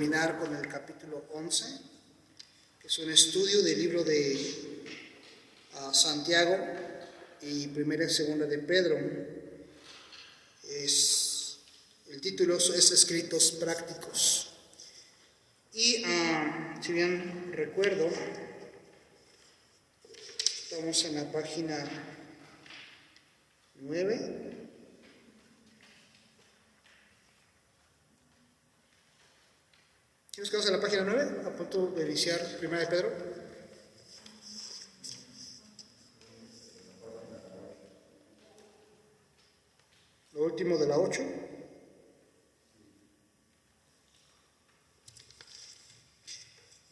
terminar con el capítulo 11, que es un estudio del libro de Santiago y primera y segunda de Pedro. El título es Escritos Prácticos. Y si bien recuerdo, estamos en la página 9. ¿Nos quedamos en la página 9? A punto de iniciar primera de Pedro. Lo último de la 8.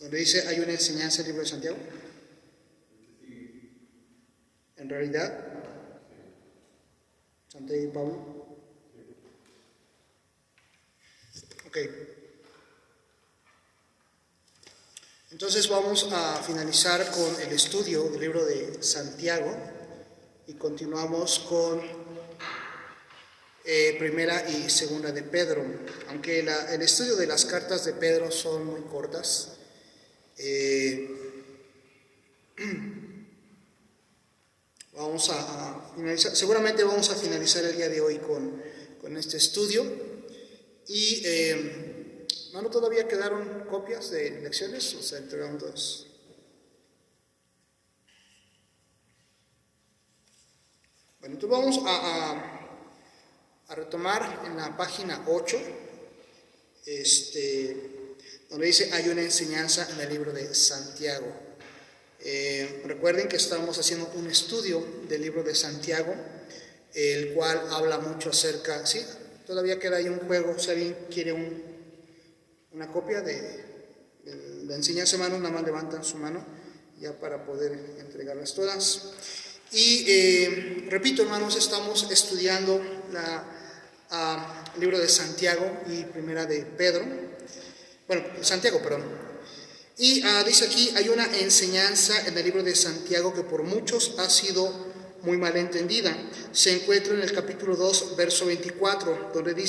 Donde dice, hay una enseñanza del libro de Santiago. En realidad, Santiago y Pablo. Ok. Entonces vamos a finalizar con el estudio del libro de Santiago y continuamos con primera y segunda de Pedro. Aunque el estudio de las cartas de Pedro son muy cortas, vamos a finalizar, seguramente vamos a finalizar el día de hoy con este estudio. Y ¿no todavía quedaron copias de lecciones? O sea, entregaron todas. Bueno, entonces vamos a retomar en la página 8, donde dice, hay una enseñanza en el libro de Santiago. Recuerden que estamos haciendo un estudio del libro de Santiago, el cual habla mucho acerca, ¿sí? Todavía queda ahí un juego, si alguien quiere una copia de la enseñanza, hermanos, nada más levantan su mano ya para poder entregarlas todas. Y repito, hermanos, estamos estudiando el libro de Santiago y primera de Pedro. Bueno, Santiago, perdón. Y dice aquí, hay una enseñanza en el libro de Santiago que por muchos ha sido muy mal entendida. Se encuentra en el capítulo 2, verso 24, donde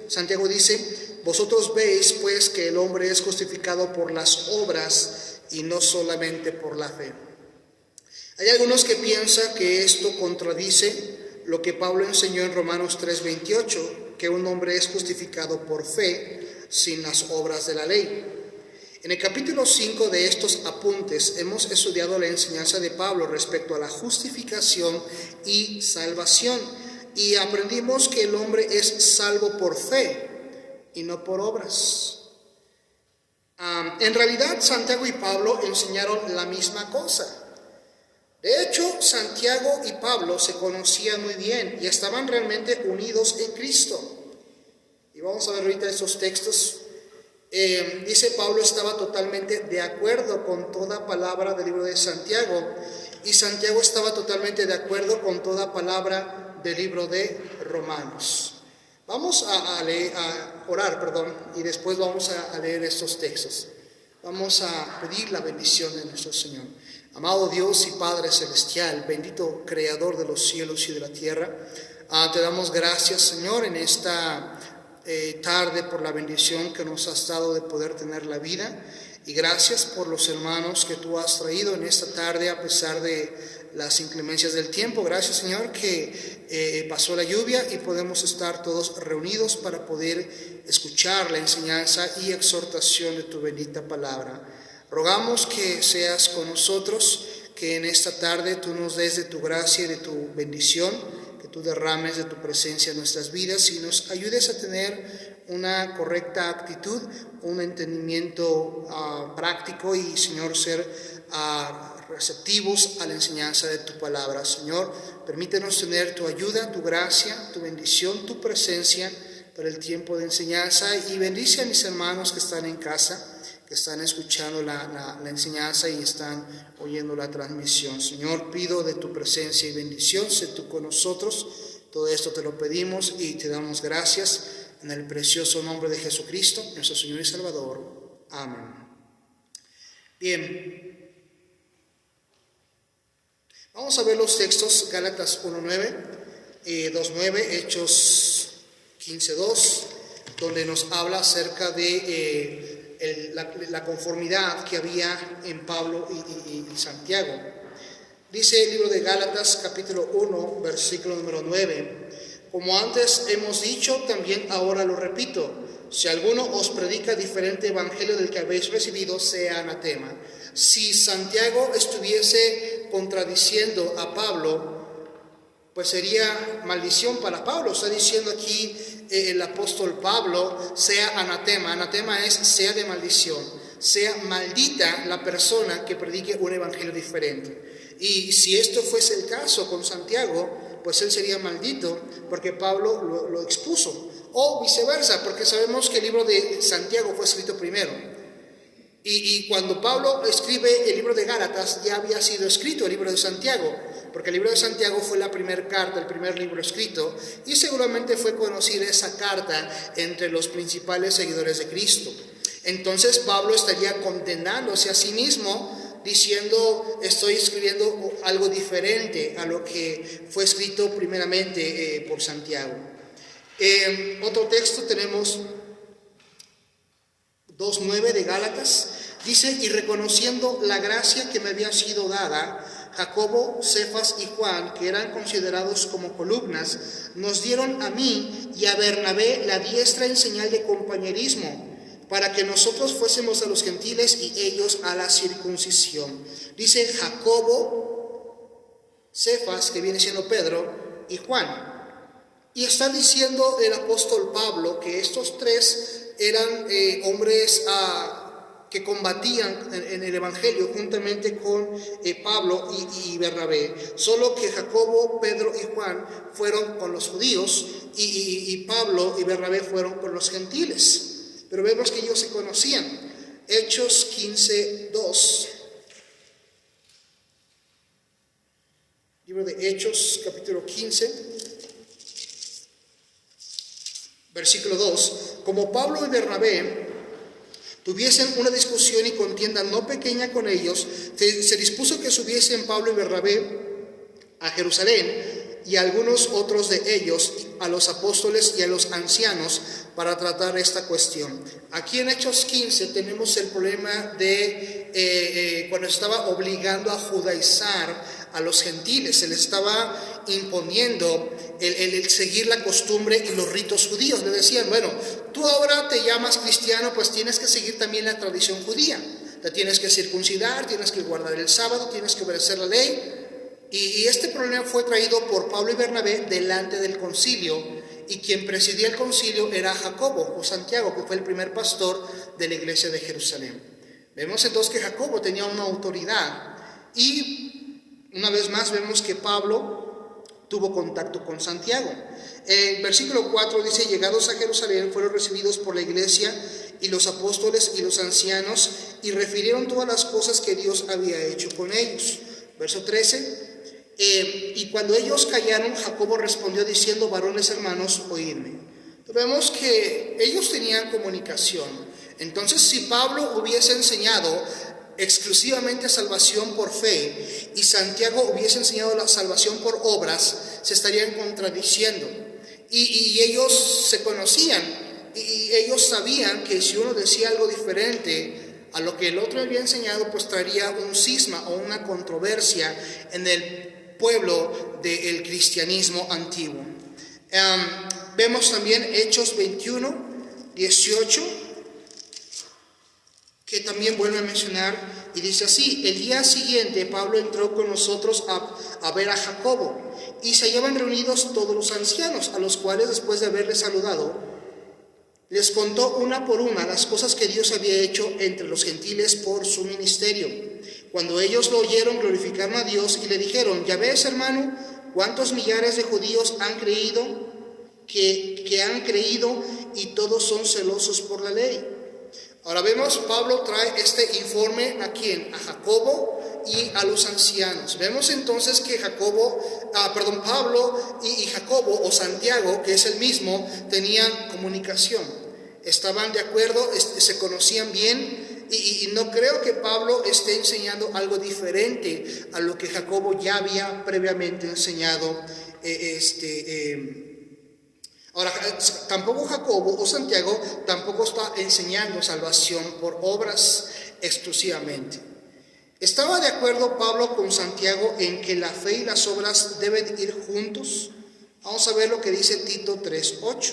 Santiago dice, vosotros veis pues que el hombre es justificado por las obras y no solamente por la fe. Hay algunos que piensan que esto contradice lo que Pablo enseñó en Romanos 3:28, que un hombre es justificado por fe sin las obras de la ley. En el capítulo 5 de estos apuntes hemos estudiado la enseñanza de Pablo respecto a la justificación y salvación, y aprendimos que el hombre es salvo por fe y no por obras. En realidad, Santiago y Pablo enseñaron la misma cosa. De hecho, Santiago y Pablo se conocían muy bien y estaban realmente unidos en Cristo. Y vamos a ver ahorita estos textos. Dice Pablo estaba totalmente de acuerdo con toda palabra del libro de Santiago, y Santiago estaba totalmente de acuerdo con toda palabra del libro de Romanos. Vamos a orar, y después vamos a leer estos textos. Vamos a pedir la bendición de nuestro Señor. Amado Dios y Padre Celestial, bendito Creador de los cielos y de la tierra, te damos gracias, Señor, en esta tarde por la bendición que nos has dado de poder tener la vida, y gracias por los hermanos que tú has traído en esta tarde a pesar de las inclemencias del tiempo. Gracias, Señor, que pasó la lluvia y podemos estar todos reunidos para poder escuchar la enseñanza y exhortación de tu bendita palabra. Rogamos que seas con nosotros, que en esta tarde tú nos des de tu gracia y de tu bendición, que tú derrames de tu presencia en nuestras vidas y nos ayudes a tener una correcta actitud, un entendimiento práctico y, Señor, ser receptivos a la enseñanza de tu palabra. Señor, permítenos tener tu ayuda, tu gracia, tu bendición, tu presencia para el tiempo de enseñanza, y bendice a mis hermanos que están en casa, que están escuchando la enseñanza y están oyendo la transmisión. Señor, pido de tu presencia y bendición, sé tú con nosotros. Todo esto te lo pedimos y te damos gracias en el precioso nombre de Jesucristo, nuestro Señor y Salvador. Amén. Bien, vamos a ver los textos. Gálatas 1:9, 2:9, Hechos 15:2, donde nos habla acerca de la conformidad que había en Pablo y Santiago. Dice el libro de Gálatas capítulo 1, versículo número 9: como antes hemos dicho, también ahora lo repito, si alguno os predica diferente evangelio del que habéis recibido, sea anatema. Si Santiago estuviese contradiciendo a Pablo, pues sería maldición para Pablo. Está diciendo aquí el apóstol Pablo, sea anatema. Anatema es sea de maldición, sea maldita la persona que predique un evangelio diferente. Y si esto fuese el caso con Santiago, pues él sería maldito porque Pablo lo expuso. O viceversa, porque sabemos que el libro de Santiago fue escrito primero. Y cuando Pablo escribe el libro de Gálatas, ya había sido escrito el libro de Santiago, porque el libro de Santiago fue la primera carta, el primer libro escrito, y seguramente fue conocida esa carta entre los principales seguidores de Cristo. Entonces Pablo estaría condenándose a sí mismo, diciendo, estoy escribiendo algo diferente a lo que fue escrito primeramente por Santiago. Otro texto tenemos 2:9 de Gálatas, dice: y reconociendo la gracia que me había sido dada, Jacobo, Cefas y Juan, que eran considerados como columnas, nos dieron a mí y a Bernabé la diestra en señal de compañerismo, para que nosotros fuésemos a los gentiles y ellos a la circuncisión. Dice Jacobo, Cefas, que viene siendo Pedro, y Juan. Y está diciendo el apóstol Pablo que estos tres eran hombres que combatían en el evangelio juntamente con Pablo y Bernabé. Solo que Jacobo, Pedro y Juan fueron con los judíos y Pablo y Bernabé fueron con los gentiles. Pero vemos que ellos se conocían. Hechos 15:2. Libro de Hechos, capítulo 15. Versículo 2: como Pablo y Bernabé tuviesen una discusión y contienda no pequeña con ellos, se dispuso que subiesen Pablo y Bernabé a Jerusalén y algunos otros de ellos a los apóstoles y a los ancianos para tratar esta cuestión. Aquí en Hechos 15 tenemos el problema de cuando estaba obligando a judaizar a los gentiles, se les estaba imponiendo el seguir la costumbre y los ritos judíos. Le decían, bueno, tú ahora te llamas cristiano, pues tienes que seguir también la tradición judía, te tienes que circuncidar, tienes que guardar el sábado, tienes que obedecer la ley. Y este problema fue traído por Pablo y Bernabé delante del concilio, y quien presidía el concilio era Jacobo o Santiago, que fue el primer pastor de la iglesia de Jerusalén. Vemos entonces que Jacobo tenía una autoridad, y una vez más vemos que Pablo tuvo contacto con Santiago. El versículo 4 dice: llegados a Jerusalén fueron recibidos por la iglesia y los apóstoles y los ancianos, y refirieron todas las cosas que Dios había hecho con ellos. Verso 13: y cuando ellos callaron, Jacobo respondió diciendo: varones hermanos, oídme. Entonces vemos que ellos tenían comunicación. Entonces, si Pablo hubiese enseñado exclusivamente salvación por fe y Santiago hubiese enseñado la salvación por obras, se estarían contradiciendo. Y ellos se conocían, y ellos sabían que si uno decía algo diferente a lo que el otro había enseñado, pues traería un cisma o una controversia en el pueblo del cristianismo antiguo. Vemos también Hechos 21:18, que también vuelve a mencionar, y dice así: el día siguiente Pablo entró con nosotros a ver a Jacobo, y se hallaban reunidos todos los ancianos, a los cuales, después de haberles saludado, les contó una por una las cosas que Dios había hecho entre los gentiles por su ministerio. Cuando ellos lo oyeron, glorificaron a Dios y le dijeron: ya ves, hermano, cuántos millares de judíos han creído, que han creído, y todos son celosos por la ley. Ahora vemos, Pablo trae este informe ¿a quién? A Jacobo y a los ancianos. Vemos entonces que Pablo y Jacobo o Santiago, que es el mismo, tenían comunicación. Estaban de acuerdo, se conocían bien, y no creo que Pablo esté enseñando algo diferente a lo que Jacobo ya había previamente enseñado Ahora, tampoco Jacobo o Santiago tampoco está enseñando salvación por obras exclusivamente. ¿Estaba de acuerdo Pablo con Santiago en que la fe y las obras deben ir juntos? Vamos a ver lo que dice Tito 3:8.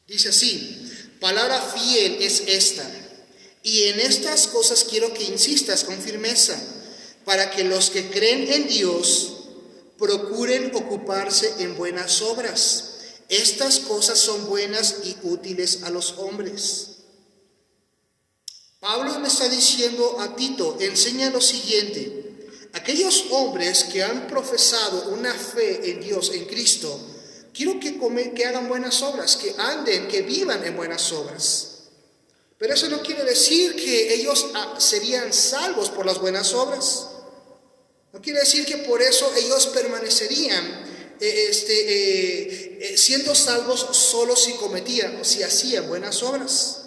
Dice así: palabra fiel es esta, y en estas cosas quiero que insistas con firmeza, para que los que creen en Dios procuren ocuparse en buenas obras. Estas cosas son buenas y útiles a los hombres. Pablo le está diciendo a Tito, enseña lo siguiente: aquellos hombres que han profesado una fe en Dios, en Cristo, quiero que hagan buenas obras, que anden, que vivan en buenas obras. Pero eso no quiere decir que ellos serían salvos por las buenas obras. No quiere decir que por eso ellos permanecerían siendo salvos solo si cometían o si hacían buenas obras.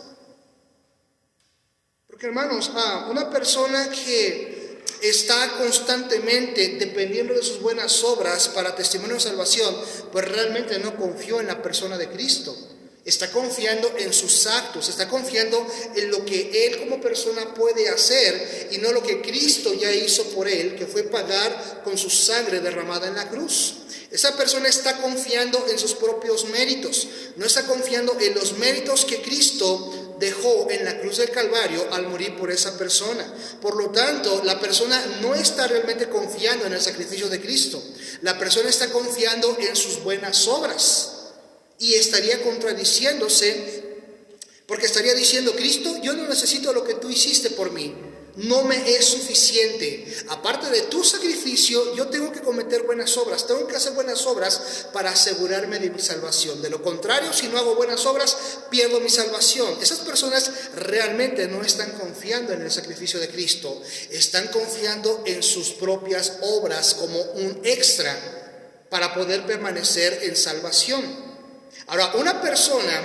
Porque, hermanos, una persona que está constantemente dependiendo de sus buenas obras para testimonio de salvación, pues realmente no confió en la persona de Cristo. Está confiando en sus actos, está confiando en lo que él como persona puede hacer y no lo que Cristo ya hizo por él, que fue pagar con su sangre derramada en la cruz. Esa persona está confiando en sus propios méritos, no está confiando en los méritos que Cristo dejó en la cruz del Calvario al morir por esa persona. Por lo tanto, la persona no está realmente confiando en el sacrificio de Cristo. La persona está confiando en sus buenas obras. Y estaría contradiciéndose, porque estaría diciendo: Cristo, yo no necesito lo que tú hiciste por mí, no me es suficiente. Aparte de tu sacrificio, yo tengo que cometer buenas obras, tengo que hacer buenas obras para asegurarme de mi salvación. De lo contrario, si no hago buenas obras, pierdo mi salvación. Esas personas realmente no están confiando en el sacrificio de Cristo, están confiando en sus propias obras como un extra para poder permanecer en salvación. Ahora, una persona,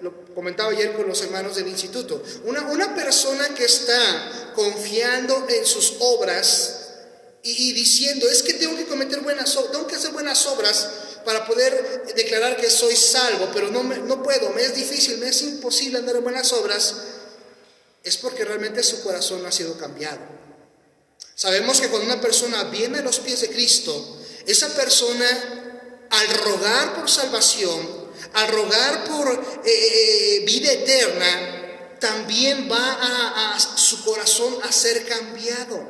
lo comentaba ayer con los hermanos del instituto, una persona que está confiando en sus obras y diciendo: es que tengo que cometer buenas obras, tengo que hacer buenas obras para poder declarar que soy salvo, pero no puedo, me es difícil, me es imposible andar en buenas obras, es porque realmente su corazón no ha sido cambiado. Sabemos que cuando una persona viene a los pies de Cristo, esa persona, al rogar por salvación, al rogar por vida eterna, también va a su corazón a ser cambiado.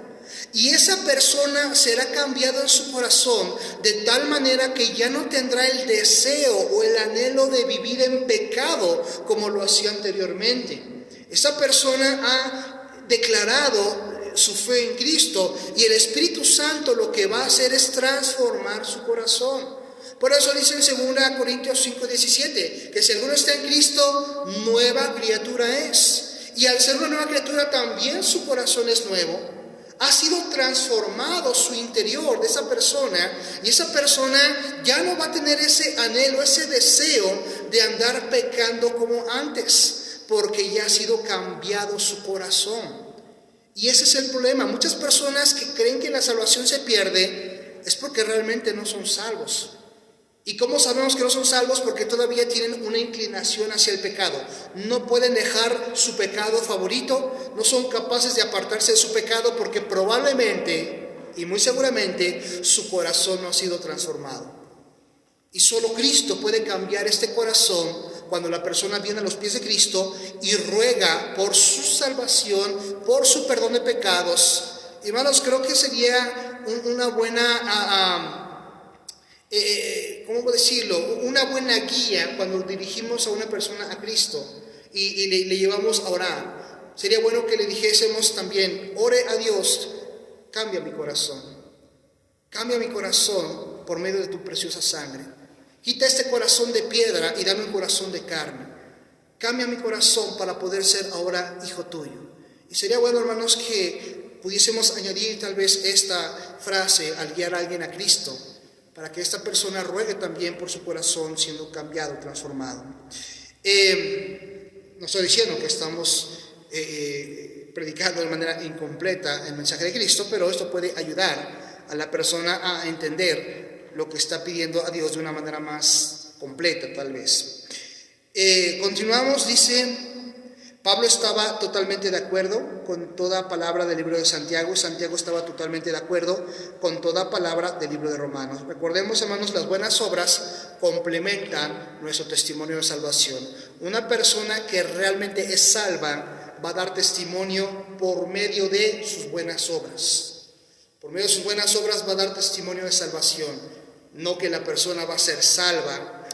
Y esa persona será cambiada en su corazón de tal manera que ya no tendrá el deseo o el anhelo de vivir en pecado como lo hacía anteriormente. Esa persona ha declarado su fe en Cristo y el Espíritu Santo lo que va a hacer es transformar su corazón. Por eso dice en 2 Corintios 5:17 que si alguno está en Cristo, nueva criatura es. Y al ser una nueva criatura también su corazón es nuevo. Ha sido transformado su interior de esa persona y esa persona ya no va a tener ese anhelo, ese deseo de andar pecando como antes, porque ya ha sido cambiado su corazón. Y ese es el problema. Muchas personas que creen que la salvación se pierde es porque realmente no son salvos. ¿Y cómo sabemos que no son salvos? Porque todavía tienen una inclinación hacia el pecado. No pueden dejar su pecado favorito, no son capaces de apartarse de su pecado porque probablemente y muy seguramente su corazón no ha sido transformado. Y solo Cristo puede cambiar este corazón cuando la persona viene a los pies de Cristo y ruega por su salvación, por su perdón de pecados. Hermanos, creo que sería una buena... ¿cómo decirlo? Una buena guía cuando dirigimos a una persona a Cristo y le llevamos a orar. Sería bueno que le dijésemos también: ore a Dios, cambia mi corazón por medio de tu preciosa sangre. Quita este corazón de piedra y dame un corazón de carne. Cambia mi corazón para poder ser ahora hijo tuyo. Y sería bueno, hermanos, que pudiésemos añadir tal vez esta frase al guiar a alguien a Cristo, para que esta persona ruegue también por su corazón siendo cambiado, transformado. No estoy diciendo que estamos predicando de manera incompleta el mensaje de Cristo, pero esto puede ayudar a la persona a entender lo que está pidiendo a Dios de una manera más completa, tal vez. Continuamos, dice, Pablo estaba totalmente de acuerdo con toda palabra del libro de Santiago. Santiago estaba totalmente de acuerdo con toda palabra del libro de Romanos. Recordemos, hermanos, las buenas obras complementan nuestro testimonio de salvación. Una persona que realmente es salva va a dar testimonio por medio de sus buenas obras. Por medio de sus buenas obras va a dar testimonio de salvación. No que la persona va a ser salva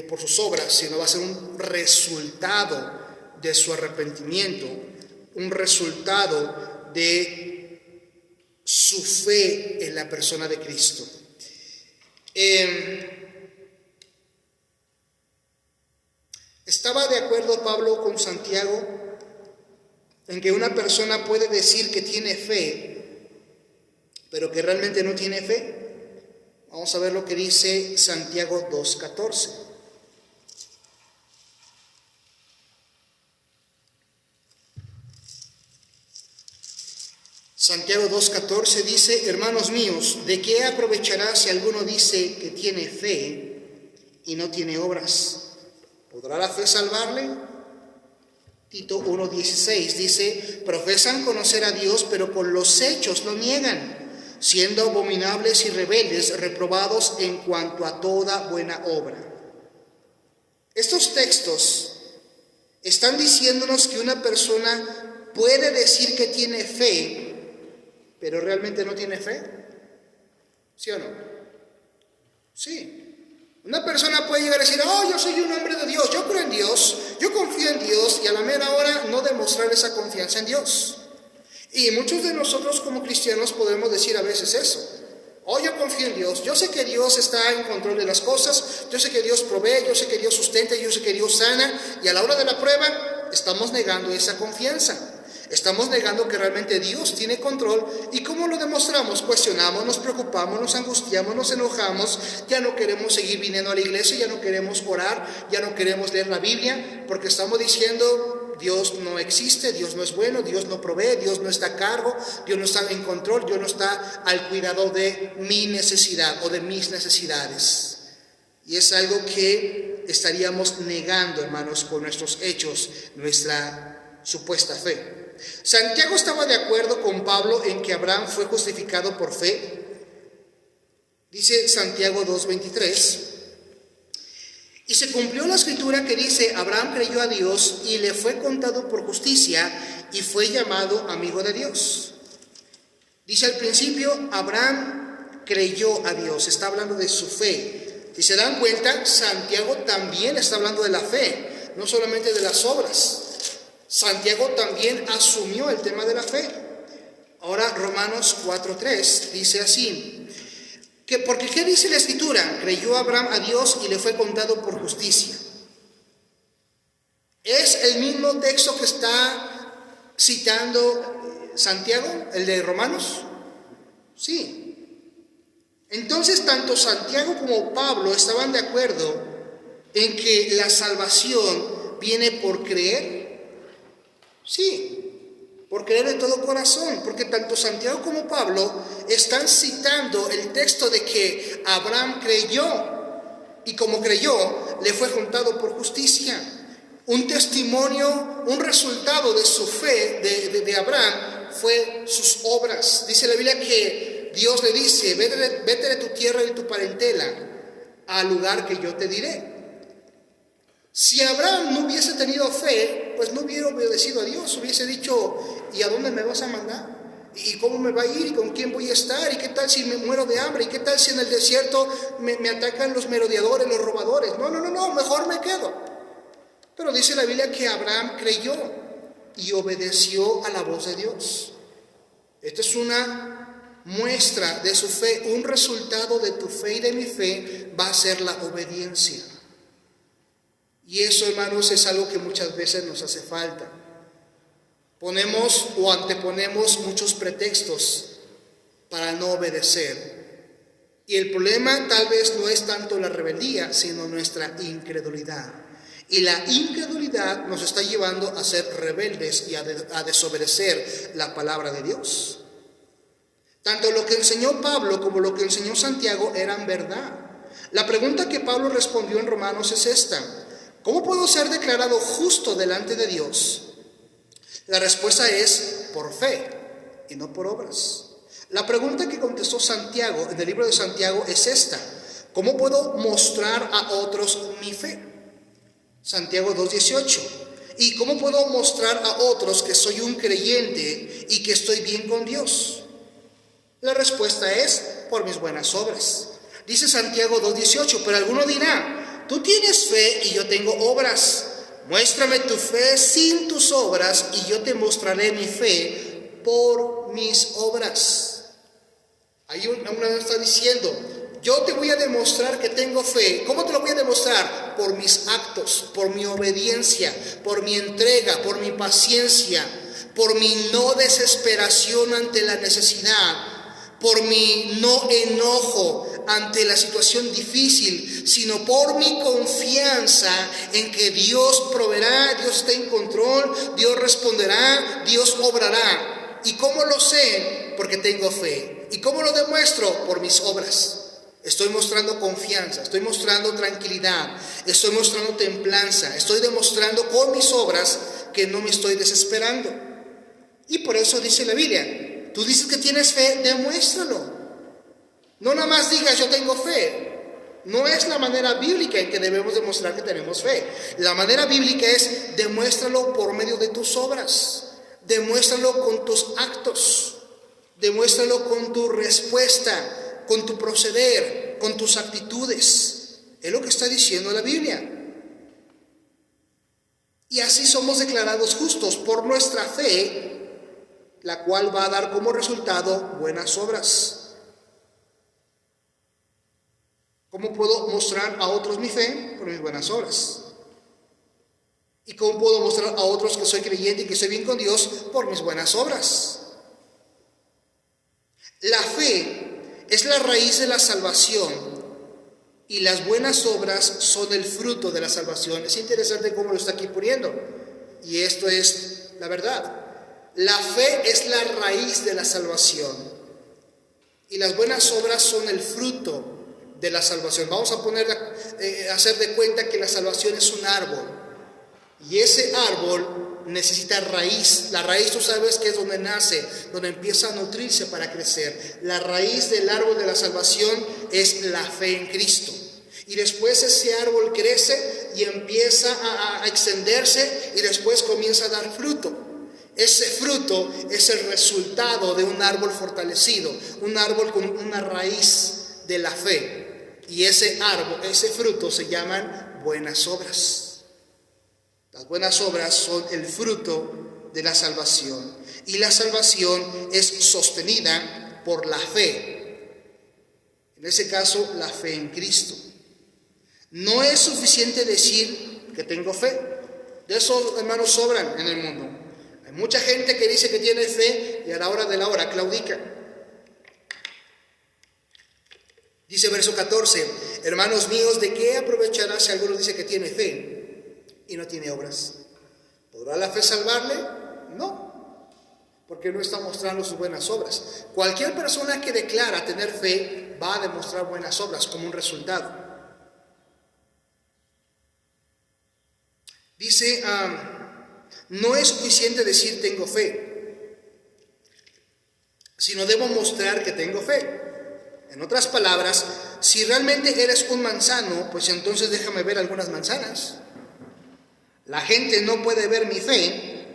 por sus obras, sino va a ser un resultado de su arrepentimiento, un resultado de su fe en la persona de Cristo. Estaba de acuerdo Pablo con Santiago en que una persona puede decir que tiene fe, pero que realmente no tiene fe. Vamos a ver lo que dice Santiago 2:14. Santiago 2:14 dice: hermanos míos, ¿de qué aprovechará si alguno dice que tiene fe y no tiene obras? ¿Podrá la fe salvarle? Tito 1:16 dice: profesan conocer a Dios, pero con los hechos lo niegan, siendo abominables y rebeldes, reprobados en cuanto a toda buena obra. Estos textos están diciéndonos que una persona puede decir que tiene fe, pero realmente no tiene fe. ¿Sí o no? Sí. Una persona puede llegar a decir: oh, yo soy un hombre de Dios, yo creo en Dios, yo confío en Dios, y a la mera hora no demostrar esa confianza en Dios. Y muchos de nosotros como cristianos podemos decir a veces eso: oh, yo confío en Dios, yo sé que Dios está en control de las cosas, yo sé que Dios provee, yo sé que Dios sustenta, yo sé que Dios sana, y a la hora de la prueba estamos negando esa confianza. Estamos negando que realmente Dios tiene control. ¿Y cómo lo demostramos? Cuestionamos, nos preocupamos, nos angustiamos, nos enojamos, ya no queremos seguir viniendo a la iglesia, ya no queremos orar, ya no queremos leer la Biblia, porque estamos diciendo: Dios no existe, Dios no es bueno, Dios no provee, Dios no está a cargo, Dios no está en control, Dios no está al cuidado de mi necesidad o de mis necesidades. Y es algo que estaríamos negando, hermanos, con nuestros hechos, nuestra supuesta fe. Santiago estaba de acuerdo con Pablo en que Abraham fue justificado por fe. Dice Santiago 2:23: y se cumplió la escritura que dice: Abraham creyó a Dios y le fue contado por justicia y fue llamado amigo de Dios. Dice al principio: Abraham creyó a Dios, está hablando de su fe. Si se dan cuenta, Santiago también está hablando de la fe, no solamente de las obras. Santiago también asumió el tema de la fe. Ahora Romanos 4:3 dice así: porque ¿qué dice la escritura? Creyó Abraham a Dios y le fue contado por justicia. ¿Es el mismo texto que está citando Santiago, el de Romanos? Sí. Entonces tanto Santiago como Pablo estaban de acuerdo en que la salvación viene por creer. Sí, por creer de todo corazón, porque tanto Santiago como Pablo están citando el texto de que Abraham creyó, y como creyó, le fue contado por justicia. Un testimonio, un resultado de su fe de Abraham fue sus obras. Dice la Biblia que Dios le dice: vete de tu tierra y de tu parentela al lugar que yo te diré. Si Abraham no hubiese tenido fe, pues no hubiera obedecido a Dios, hubiese dicho: ¿y a dónde me vas a mandar? ¿Y cómo me va a ir? ¿Y con quién voy a estar? ¿Y qué tal si me muero de hambre? ¿Y qué tal si en el desierto me atacan los merodeadores, los robadores? No, mejor me quedo. Pero dice la Biblia que Abraham creyó y obedeció a la voz de Dios. Esta es una muestra de su fe. Un resultado de tu fe y de mi fe va a ser la obediencia. Y eso, hermanos, es algo que muchas veces nos hace falta. Ponemos o anteponemos muchos pretextos para no obedecer. Y el problema tal vez no es tanto la rebeldía, sino nuestra incredulidad. Y la incredulidad nos está llevando a ser rebeldes y a desobedecer la palabra de Dios. Tanto lo que enseñó Pablo como lo que enseñó Santiago eran verdad. La pregunta que Pablo respondió en Romanos es esta: ¿cómo puedo ser declarado justo delante de Dios? La respuesta es por fe y no por obras. La pregunta que contestó Santiago en el libro de Santiago es esta: ¿cómo puedo mostrar a otros mi fe? Santiago 2:18. ¿Y cómo puedo mostrar a otros que soy un creyente y que estoy bien con Dios? La respuesta es por mis buenas obras. Dice Santiago 2:18, pero alguno dirá: tú tienes fe y yo tengo obras. Muéstrame tu fe sin tus obras y yo te mostraré mi fe por mis obras. Ahí una está diciendo: yo te voy a demostrar que tengo fe. ¿Cómo te lo voy a demostrar? Por mis actos, por mi obediencia, por mi entrega, por mi paciencia, por mi no desesperación ante la necesidad, por mi no enojo ante la situación difícil, sino por mi confianza en que Dios proveerá, Dios está en control, Dios responderá, Dios obrará. ¿Y cómo lo sé? Porque tengo fe. ¿Y cómo lo demuestro? Por mis obras. Estoy mostrando confianza, estoy mostrando tranquilidad, estoy mostrando templanza, estoy demostrando con mis obras que no me estoy desesperando. Y por eso dice la Biblia: tú dices que tienes fe, demuéstralo. No nada más digas yo tengo fe. No es la manera bíblica en que debemos demostrar que tenemos fe. La manera bíblica es: demuéstralo por medio de tus obras, demuéstralo con tus actos, demuéstralo con tu respuesta, con tu proceder, con tus actitudes. Es lo que está diciendo la Biblia. Y así somos declarados justos por nuestra fe, la cual va a dar como resultado buenas obras. ¿Cómo puedo mostrar a otros mi fe? Por mis buenas obras. ¿Y cómo puedo mostrar a otros que soy creyente y que estoy bien con Dios? Por mis buenas obras. La fe es la raíz de la salvación y las buenas obras son el fruto de la salvación. Es interesante cómo lo está aquí poniendo, y esto es la verdad. La fe es la raíz de la salvación y las buenas obras son el fruto de la salvación. Vamos a hacer de cuenta que la salvación es un árbol, y ese árbol necesita raíz. La raíz, tú sabes que es donde nace, donde empieza a nutrirse para crecer. La raíz del árbol de la salvación es la fe en Cristo. Y después ese árbol crece y empieza a extenderse, y después comienza a dar fruto. Ese fruto es el resultado de un árbol fortalecido, un árbol con una raíz de la fe. Y ese árbol, ese fruto se llaman buenas obras. Las buenas obras son el fruto de la salvación, y la salvación es sostenida por la fe. En ese caso, la fe en Cristo. No es suficiente decir que tengo fe. De esos hermanos sobran en el mundo. Hay mucha gente que dice que tiene fe y a la hora de la hora claudica. Dice verso 14: hermanos míos, ¿de qué aprovechará si alguno dice que tiene fe y no tiene obras? ¿Podrá la fe salvarle? No, porque no está mostrando sus buenas obras. Cualquier persona que declara tener fe va a demostrar buenas obras como un resultado. Dice, no es suficiente decir tengo fe, sino debo mostrar que tengo fe. En otras palabras, si realmente eres un manzano, pues entonces déjame ver algunas manzanas. La gente no puede ver mi fe,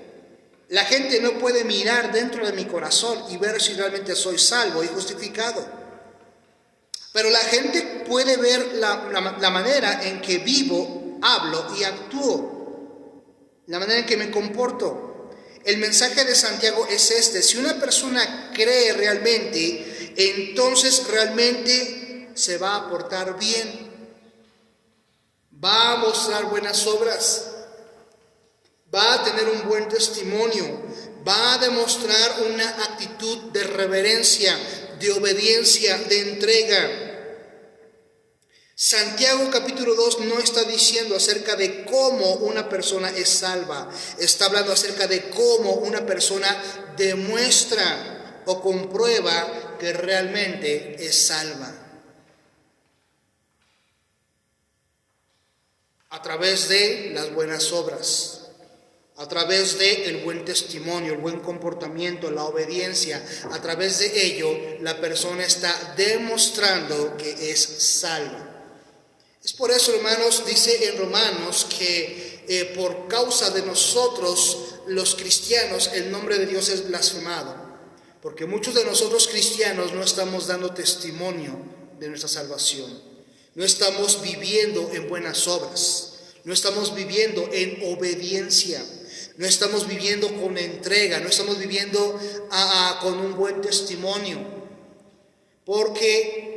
la gente no puede mirar dentro de mi corazón y ver si realmente soy salvo y justificado. Pero la gente puede ver la manera en que vivo, hablo y actúo, la manera en que me comporto. El mensaje de Santiago es este: si una persona cree realmente, entonces realmente se va a portar bien, va a mostrar buenas obras, va a tener un buen testimonio, va a demostrar una actitud de reverencia, de obediencia, de entrega. Santiago capítulo 2 no está diciendo acerca de cómo una persona es salva, está hablando acerca de cómo una persona demuestra o comprueba que realmente es salva. A través de las buenas obras, a través de el buen testimonio, el buen comportamiento, la obediencia, a través de ello la persona está demostrando que es salva. Es por eso, hermanos, dice en Romanos que por causa de nosotros los cristianos el nombre de Dios es blasfemado, porque muchos de nosotros cristianos no estamos dando testimonio de nuestra salvación, no estamos viviendo en buenas obras, no estamos viviendo en obediencia, no estamos viviendo con entrega, no estamos viviendo con un buen testimonio, porque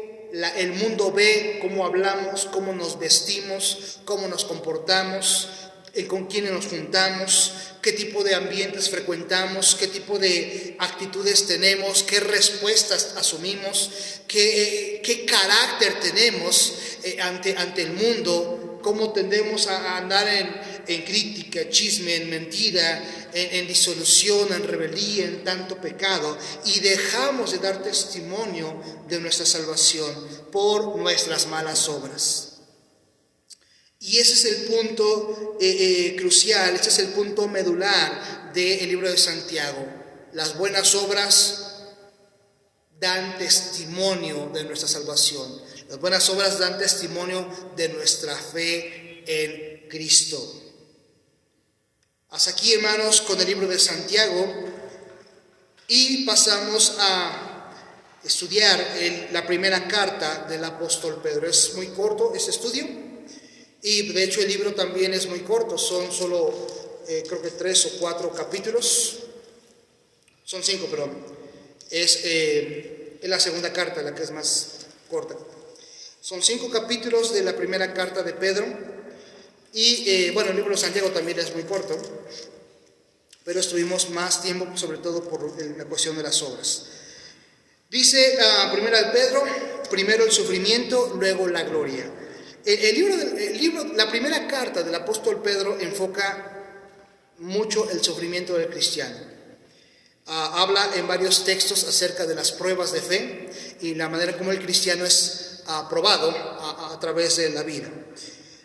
el mundo ve cómo hablamos, cómo nos vestimos, cómo nos comportamos, con quiénes nos juntamos, qué tipo de ambientes frecuentamos, qué tipo de actitudes tenemos, qué respuestas asumimos, qué carácter tenemos ante el mundo, cómo tendemos a andar en crítica, chisme, en mentira, en disolución, en rebeldía, en tanto pecado, y dejamos de dar testimonio de nuestra salvación por nuestras malas obras. Y ese es el punto crucial, ese es el punto medular del libro de Santiago. Las buenas obras dan testimonio de nuestra salvación. Las buenas obras dan testimonio de nuestra fe en Cristo. Hasta aquí, hermanos, con el libro de Santiago, y pasamos a estudiar la primera carta del apóstol Pedro. Es muy corto este estudio, y de hecho el libro también es muy corto, son solo creo que 3 o 4 capítulos, son 5, perdón. Es la segunda carta la que es más corta. Son 5 capítulos de la primera carta de Pedro. Y bueno, el libro de Santiago también es muy corto, pero estuvimos más tiempo, sobre todo por la cuestión de las obras. Dice primera de Pedro, primero el sufrimiento, luego la gloria. El libro, la primera carta del apóstol Pedro enfoca mucho el sufrimiento del cristiano. Habla en varios textos acerca de las pruebas de fe y la manera como el cristiano es probado a través de la vida.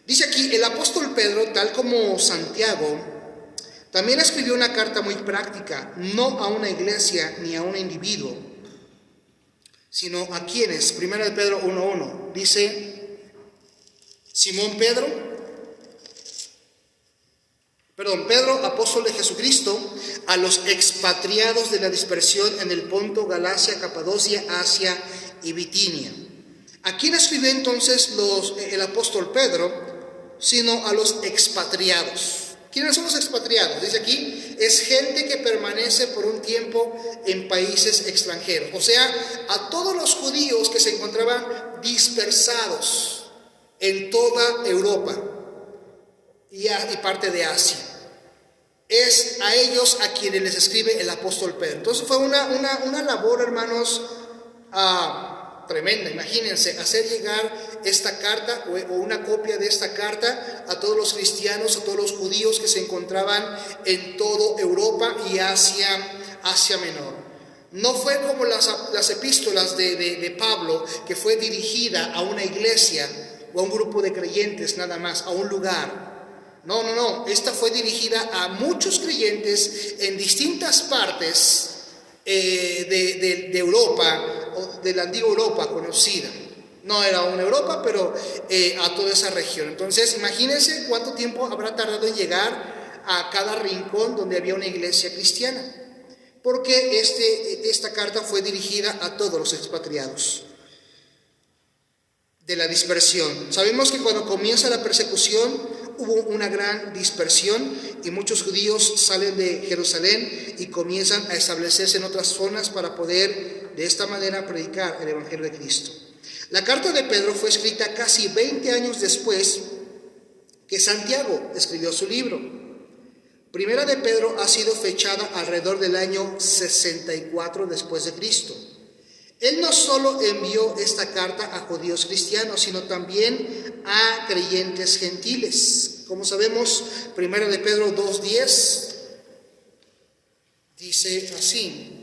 Dice aquí, el apóstol Pedro, tal como Santiago, también escribió una carta muy práctica, no a una iglesia ni a un individuo, sino a quienes. Primera de Pedro 1:1, dice, Pedro, apóstol de Jesucristo, a los expatriados de la dispersión en el Ponto, Galacia, Capadocia, Asia y Bitinia. ¿A quién escribió entonces el apóstol Pedro? Sino a los expatriados. ¿Quiénes son los expatriados? Dice aquí, es gente que permanece por un tiempo en países extranjeros. O sea, a todos los judíos que se encontraban dispersados en toda Europa y parte de Asia. Es a ellos a quienes les escribe el apóstol Pedro. Entonces fue una labor, hermanos, tremenda. Imagínense, hacer llegar esta carta o una copia de esta carta a todos los cristianos, a todos los judíos que se encontraban en toda Europa y Asia Menor. No fue como las epístolas de Pablo, que fue dirigida a una iglesia o a un grupo de creyentes nada más, a un lugar. No. Esta fue dirigida a muchos creyentes en distintas partes de Europa, o de la antigua Europa conocida. No era una Europa, pero a toda esa región. Entonces, imagínense cuánto tiempo habrá tardado en llegar a cada rincón donde había una iglesia cristiana, porque esta carta fue dirigida a todos los expatriados de la dispersión. Sabemos que cuando comienza la persecución hubo una gran dispersión y muchos judíos salen de Jerusalén y comienzan a establecerse en otras zonas para poder de esta manera predicar el Evangelio de Cristo. La carta de Pedro fue escrita casi 20 años después que Santiago escribió su libro. Primera de Pedro ha sido fechada alrededor del año 64 después de Cristo. Él no solo envió esta carta a judíos cristianos, sino también a creyentes gentiles. Como sabemos, 1 de Pedro 2:10 dice así: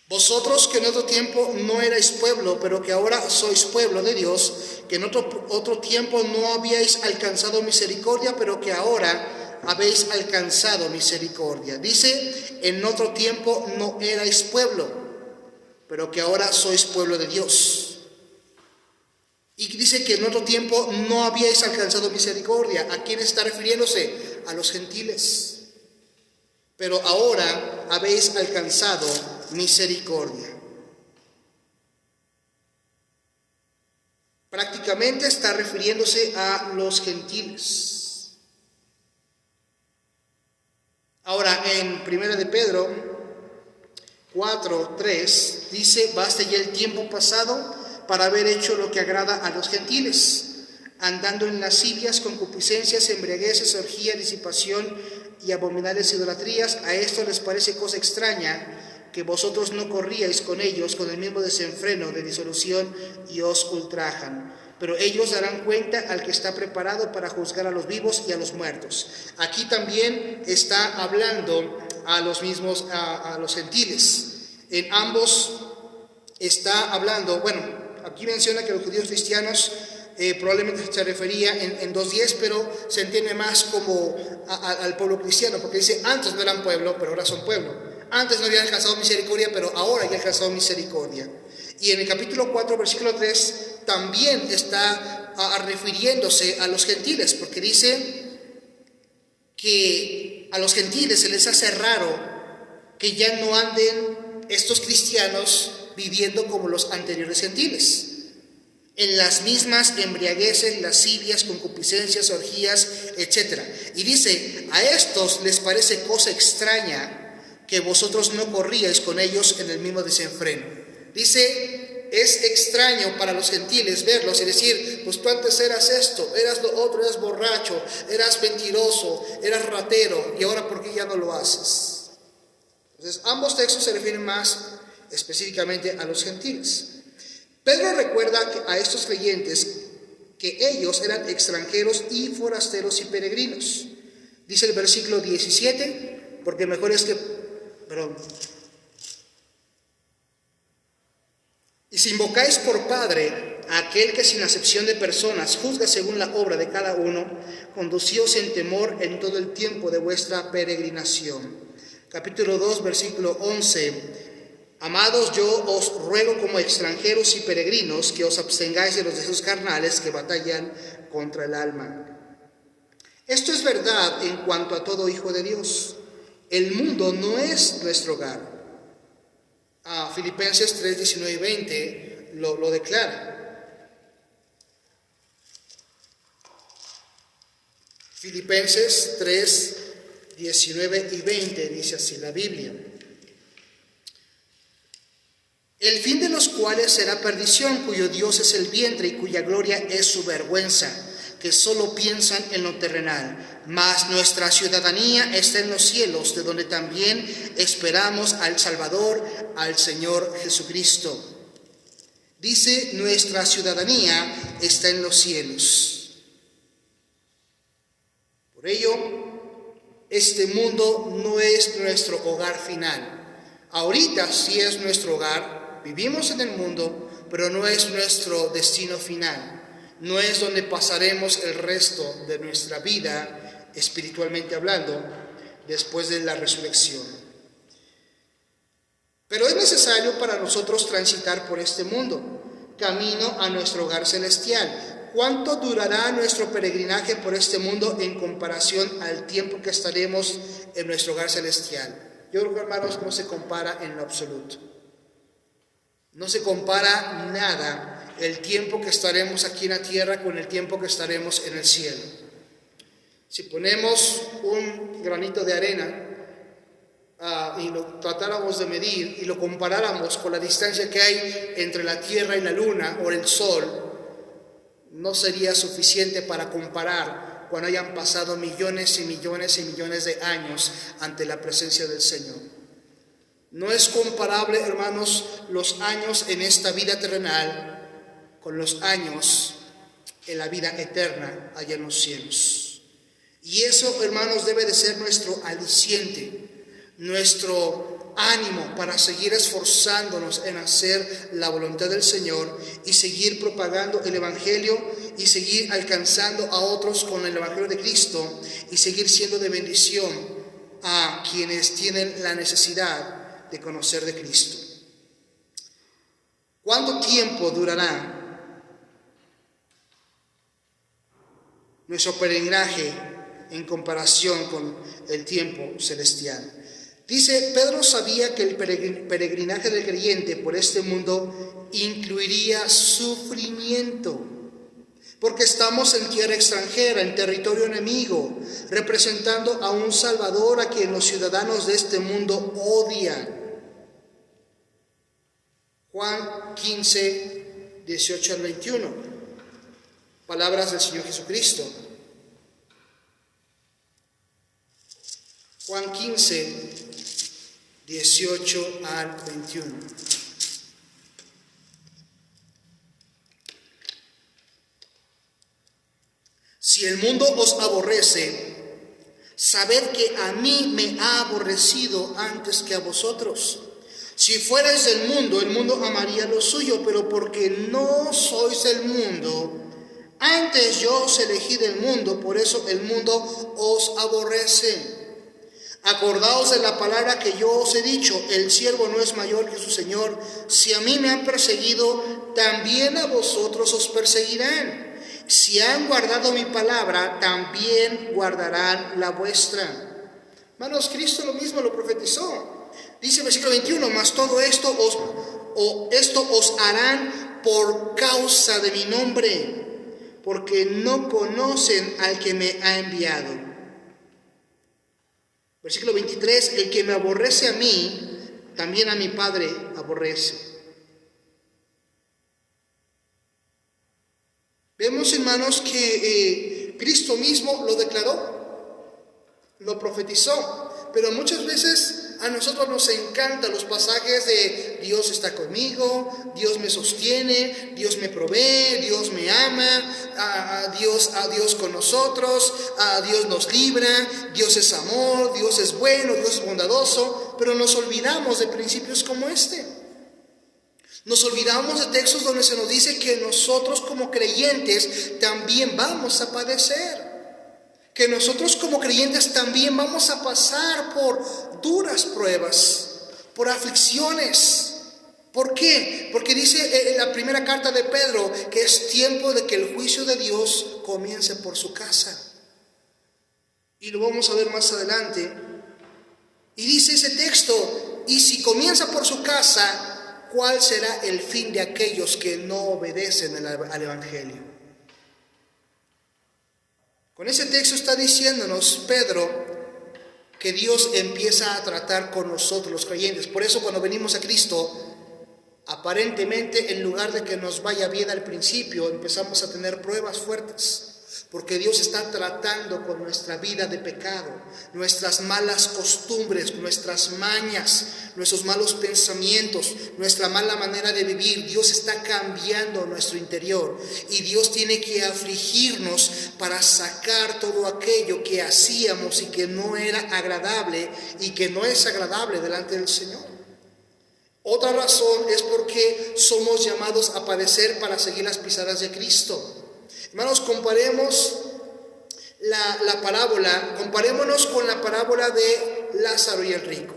vosotros que en otro tiempo no erais pueblo, pero que ahora sois pueblo de Dios, que en otro tiempo no habíais alcanzado misericordia, pero que ahora habéis alcanzado misericordia. Dice, en otro tiempo no erais pueblo, pero que ahora sois pueblo de Dios. Y dice que en otro tiempo no habíais alcanzado misericordia. ¿A quién está refiriéndose? A los gentiles. Pero ahora habéis alcanzado misericordia. Prácticamente está refiriéndose a los gentiles. Ahora, en 1 de Pedro 4:3 dice: baste ya el tiempo pasado para haber hecho lo que agrada a los gentiles, andando en lascivias, concupiscencias, embriagueces, orgía, disipación y abominables idolatrías. A esto les parece cosa extraña que vosotros no corríais con ellos con el mismo desenfreno de disolución y os ultrajan. Pero ellos darán cuenta al que está preparado para juzgar a los vivos y a los muertos. Aquí también está hablando a los mismos, a los gentiles. En ambos está hablando, aquí menciona que los judíos cristianos probablemente se refería en 2:10, pero se entiende más como al pueblo cristiano, porque dice, antes no eran pueblo, pero ahora son pueblo. Antes no habían alcanzado misericordia, pero ahora ya han alcanzado misericordia. Y en el capítulo 4, versículo 3, también está refiriéndose a los gentiles, porque dice que a los gentiles se les hace raro que ya no anden estos cristianos viviendo como los anteriores gentiles, en las mismas embriagueces, lascivias, concupiscencias, orgías, etc. Y dice, a estos les parece cosa extraña que vosotros no corríais con ellos en el mismo desenfreno. Dice, es extraño para los gentiles verlos y decir, pues tú antes eras esto, eras lo otro, eras borracho, eras mentiroso, eras ratero, y ahora ¿por qué ya no lo haces? Entonces, ambos textos se refieren más específicamente a los gentiles. Pedro recuerda a estos creyentes que ellos eran extranjeros y forasteros y peregrinos. Dice el versículo 17, porque mejor es que, y si invocáis por Padre a aquel que sin acepción de personas juzga según la obra de cada uno, conducíos en temor en todo el tiempo de vuestra peregrinación. Capítulo 2, versículo 11. Amados, yo os ruego como extranjeros y peregrinos que os abstengáis de los deseos carnales que batallan contra el alma. Esto es verdad en cuanto a todo hijo de Dios. El mundo no es nuestro hogar. Filipenses 3, 19 y 20 lo declara. Filipenses 3, 19 y 20 dice así la Biblia: el fin de los cuales será perdición, cuyo Dios es el vientre y cuya gloria es su vergüenza, que solo piensan en lo terrenal. Mas nuestra ciudadanía está en los cielos, de donde también esperamos al Salvador, al Señor Jesucristo. Dice, nuestra ciudadanía está en los cielos. Por ello, este mundo no es nuestro hogar final. Ahorita sí es nuestro hogar, vivimos en el mundo, pero no es nuestro destino final. No es donde pasaremos el resto de nuestra vida, espiritualmente hablando, después de la resurrección. Pero es necesario para nosotros transitar por este mundo, camino a nuestro hogar celestial. ¿Cuánto durará nuestro peregrinaje por este mundo en comparación al tiempo que estaremos en nuestro hogar celestial? Yo creo que, hermanos, no se compara en lo absoluto. No se compara nada el tiempo que estaremos aquí en la tierra con el tiempo que estaremos en el cielo. Si ponemos un granito de arena y lo tratáramos de medir y lo comparáramos con la distancia que hay entre la tierra y la luna o el sol, no sería suficiente para comparar cuando hayan pasado millones y millones y millones de años ante la presencia del Señor. No es comparable, hermanos, los años en esta vida terrenal con los años en la vida eterna allá en los cielos. Y eso, hermanos, debe de ser nuestro aliciente, nuestro ánimo para seguir esforzándonos en hacer la voluntad del Señor y seguir propagando el Evangelio y seguir alcanzando a otros con el Evangelio de Cristo y seguir siendo de bendición a quienes tienen la necesidad de conocer de Cristo. ¿Cuánto tiempo durará nuestro peregrinaje en comparación con el tiempo celestial? Dice, Pedro sabía que el peregrinaje del creyente por este mundo incluiría sufrimiento, porque estamos en tierra extranjera, en territorio enemigo, representando a un Salvador a quien los ciudadanos de este mundo odian. Juan 15, 18 al 21. Palabras del Señor Jesucristo. Juan 15, 18 al 21. Si el mundo os aborrece, sabed que a mí me ha aborrecido antes que a vosotros. Si fuerais del mundo, el mundo amaría lo suyo, pero porque no sois del mundo, antes yo os elegí del mundo, por eso el mundo os aborrece. Acordaos de la palabra que yo os he dicho, el siervo no es mayor que su Señor. Si a mí me han perseguido, también a vosotros os perseguirán. Si han guardado mi palabra, también guardarán la vuestra. Hermanos, Cristo lo mismo lo profetizó. Dice el versículo 21, mas todo esto os harán por causa de mi nombre, porque no conocen al que me ha enviado. Versículo 23, el que me aborrece a mí, también a mi Padre aborrece. Vemos, hermanos, que Cristo mismo lo declaró, lo profetizó, pero muchas veces a nosotros nos encantan los pasajes de Dios está conmigo, Dios me sostiene, Dios me provee, Dios me ama, a Dios con nosotros, a Dios nos libra, Dios es amor, Dios es bueno, Dios es bondadoso, pero nos olvidamos de principios como este. Nos olvidamos de textos donde se nos dice que nosotros como creyentes también vamos a padecer. Que nosotros como creyentes también vamos a pasar por duras pruebas, por aflicciones. ¿Por qué? Porque dice en la primera carta de Pedro que es tiempo de que el juicio de Dios comience por su casa. Y lo vamos a ver más adelante. Y dice ese texto, y si comienza por su casa, ¿cuál será el fin de aquellos que no obedecen al Evangelio? Con ese texto está diciéndonos Pedro que Dios empieza a tratar con nosotros los creyentes. Por eso cuando venimos a Cristo, aparentemente en lugar de que nos vaya bien al principio, empezamos a tener pruebas fuertes. Porque Dios está tratando con nuestra vida de pecado, nuestras malas costumbres, nuestras mañas, nuestros malos pensamientos, nuestra mala manera de vivir. Dios está cambiando nuestro interior y Dios tiene que afligirnos para sacar todo aquello que hacíamos y que no era agradable y que no es agradable delante del Señor. Otra razón es porque somos llamados a padecer para seguir las pisadas de Cristo. Hermanos, comparémonos con la parábola de Lázaro y el rico.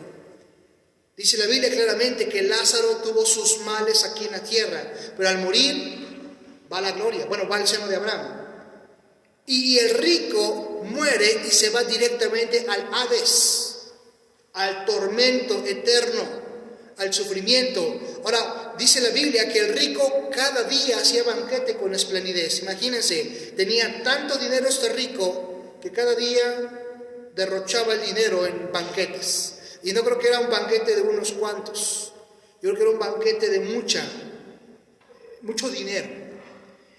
Dice la Biblia claramente que Lázaro tuvo sus males aquí en la tierra, pero al morir va a la gloria, va al seno de Abraham. Y el rico muere y se va directamente al Hades, al tormento eterno, al sufrimiento. Ahora, dice la Biblia que el rico cada día hacía banquete con esplendidez. Imagínense, tenía tanto dinero este rico que cada día derrochaba el dinero en banquetes. Y no creo que era un banquete de unos cuantos. Yo creo que era un banquete de mucho dinero.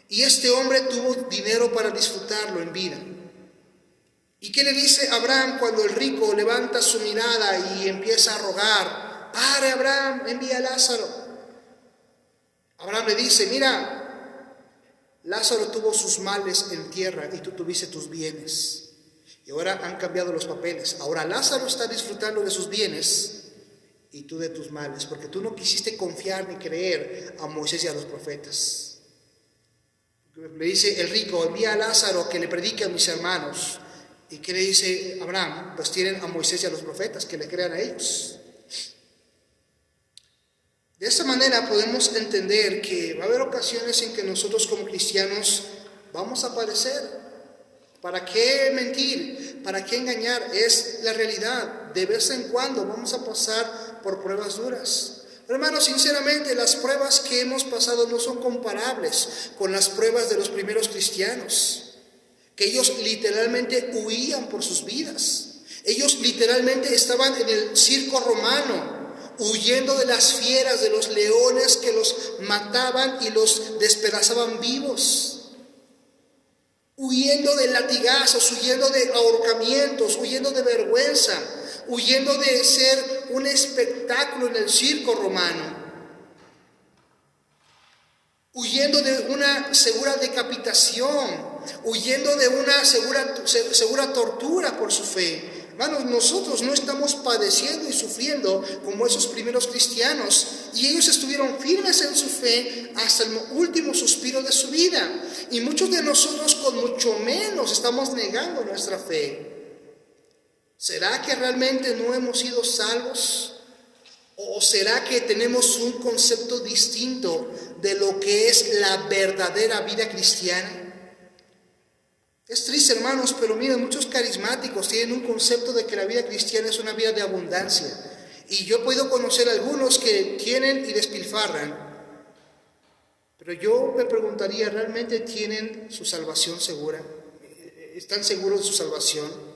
Y este hombre tuvo dinero para disfrutarlo en vida. ¿Y qué le dice Abraham cuando el rico levanta su mirada y empieza a rogar Padre Abraham, envía a Lázaro. Abraham le dice, mira, Lázaro tuvo sus males en tierra y tú tuviste tus bienes. Y ahora han cambiado los papeles. Ahora Lázaro está disfrutando de sus bienes y tú de tus males, porque tú no quisiste confiar ni creer a Moisés y a los profetas. Le dice el rico, envía a Lázaro que le predique a mis hermanos. ¿Y qué le dice Abraham? Pues tienen a Moisés y a los profetas, que le crean a ellos. De esta manera podemos entender que va a haber ocasiones en que nosotros como cristianos vamos a padecer. ¿Para qué mentir? ¿Para qué engañar? Es la realidad. De vez en cuando vamos a pasar por pruebas duras. Pero hermanos, sinceramente, las pruebas que hemos pasado no son comparables con las pruebas de los primeros cristianos, que ellos literalmente huían por sus vidas. Ellos literalmente estaban en el circo romano, huyendo de las fieras, de los leones que los mataban y los despedazaban vivos, huyendo de latigazos, huyendo de ahorcamientos, huyendo de vergüenza, huyendo de ser un espectáculo en el circo romano, huyendo de una segura decapitación, huyendo de una segura tortura por su fe. Hermanos, nosotros no estamos padeciendo y sufriendo como esos primeros cristianos, y ellos estuvieron firmes en su fe hasta el último suspiro de su vida, y muchos de nosotros con mucho menos estamos negando nuestra fe. ¿Será que realmente no hemos sido salvos? ¿O será que tenemos un concepto distinto de lo que es la verdadera vida cristiana? Es triste, hermanos, pero miren, muchos carismáticos tienen un concepto de que la vida cristiana es una vida de abundancia. Y yo he podido conocer a algunos que tienen y despilfarran. Pero yo me preguntaría, ¿realmente tienen su salvación segura? ¿Están seguros de su salvación?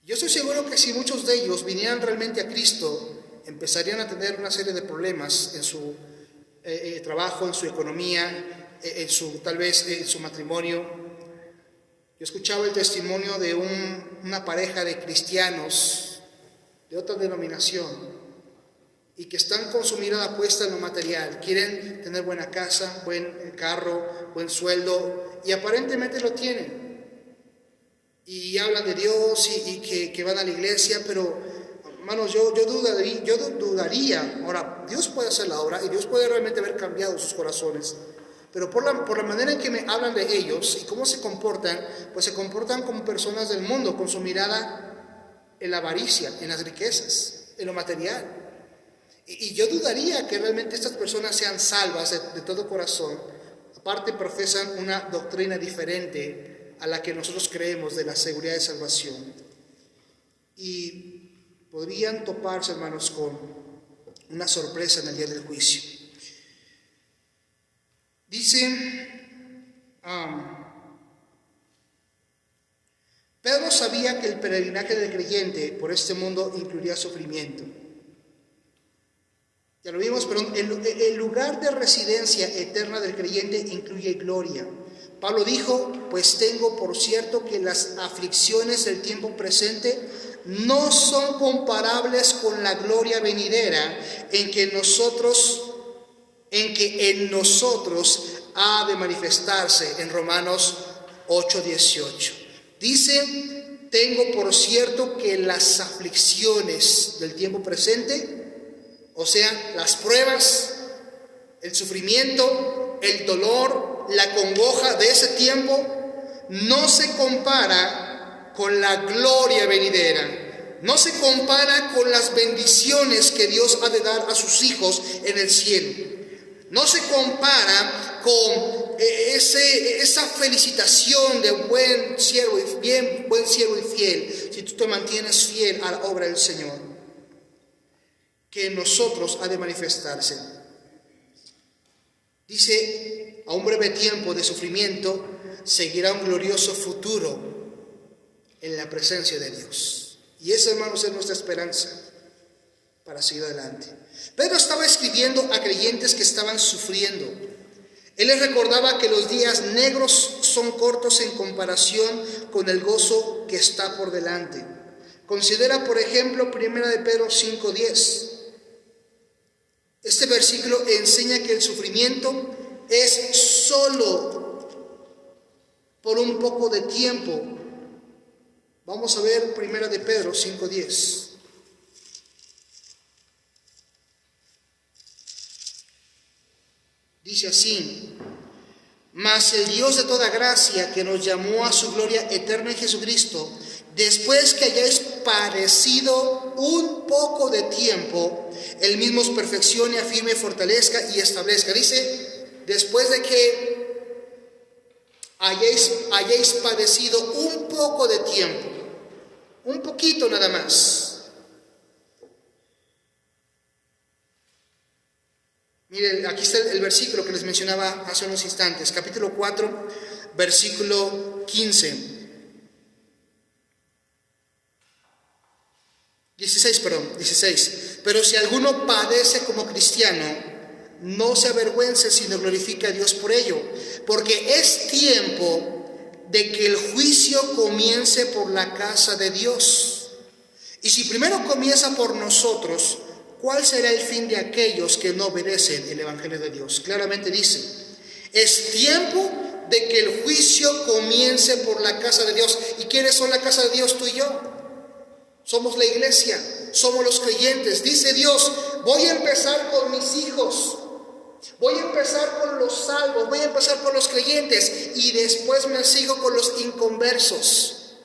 Yo estoy seguro que si muchos de ellos vinieran realmente a Cristo, empezarían a tener una serie de problemas en su trabajo, en su economía, tal vez en su matrimonio. Yo escuchaba el testimonio de una pareja de cristianos de otra denominación y que están con su mirada puesta en lo material. Quieren tener buena casa, buen carro, buen sueldo, y aparentemente lo tienen. Y hablan de Dios y que van a la iglesia, pero hermanos, yo dudaría. Ahora, Dios puede hacer la obra y Dios puede realmente haber cambiado sus corazones, pero por la manera en que me hablan de ellos y cómo se comportan, pues se comportan como personas del mundo, con su mirada en la avaricia, en las riquezas, en lo material. Y yo dudaría que realmente estas personas sean salvas de todo corazón. Aparte, profesan una doctrina diferente a la que nosotros creemos de la seguridad de salvación. Y podrían toparse, hermanos, con una sorpresa en el día del juicio. Dice, Pedro sabía que el peregrinaje del creyente por este mundo incluiría sufrimiento. Ya lo vimos, pero el lugar de residencia eterna del creyente incluye gloria. Pablo dijo, pues tengo por cierto que las aflicciones del tiempo presente no son comparables con la gloria venidera en que en nosotros ha de manifestarse, en Romanos 8:18. Dice, tengo por cierto que las aflicciones del tiempo presente, o sea, las pruebas, el sufrimiento, el dolor, la congoja de ese tiempo, no se compara con la gloria venidera. No se compara con las bendiciones que Dios ha de dar a sus hijos en el cielo. No se compara con esa felicitación de buen siervo y fiel, si tú te mantienes fiel a la obra del Señor, que en nosotros ha de manifestarse. Dice, a un breve tiempo de sufrimiento seguirá un glorioso futuro en la presencia de Dios. Y esa, hermanos, es nuestra esperanza para seguir adelante. Pedro estaba escribiendo a creyentes que estaban sufriendo. Él les recordaba que los días negros son cortos en comparación con el gozo que está por delante. Considera, por ejemplo, 1 de Pedro 5:10. Este versículo enseña que el sufrimiento es solo por un poco de tiempo. Vamos a ver 1 de Pedro 5:10. Dice así: mas el Dios de toda gracia, que nos llamó a su gloria eterna en Jesucristo, después que hayáis padecido un poco de tiempo, Él mismo os perfeccione, afirme, fortalezca y establezca. Dice, después de que hayáis padecido un poco de tiempo, un poquito nada más. Miren, aquí está el versículo que les mencionaba hace unos instantes, capítulo 4, versículo 15. 16. Pero si alguno padece como cristiano, no se avergüence, sino glorifique a Dios por ello, porque es tiempo de que el juicio comience por la casa de Dios. Y si primero comienza por nosotros, ¿cuál será el fin de aquellos que no obedecen el Evangelio de Dios? Claramente dice, es tiempo de que el juicio comience por la casa de Dios. ¿Y quiénes son la casa de Dios? Tú y yo. Somos la iglesia, somos los creyentes. Dice Dios, voy a empezar con mis hijos, voy a empezar con los salvos, voy a empezar con los creyentes y después me sigo con los inconversos.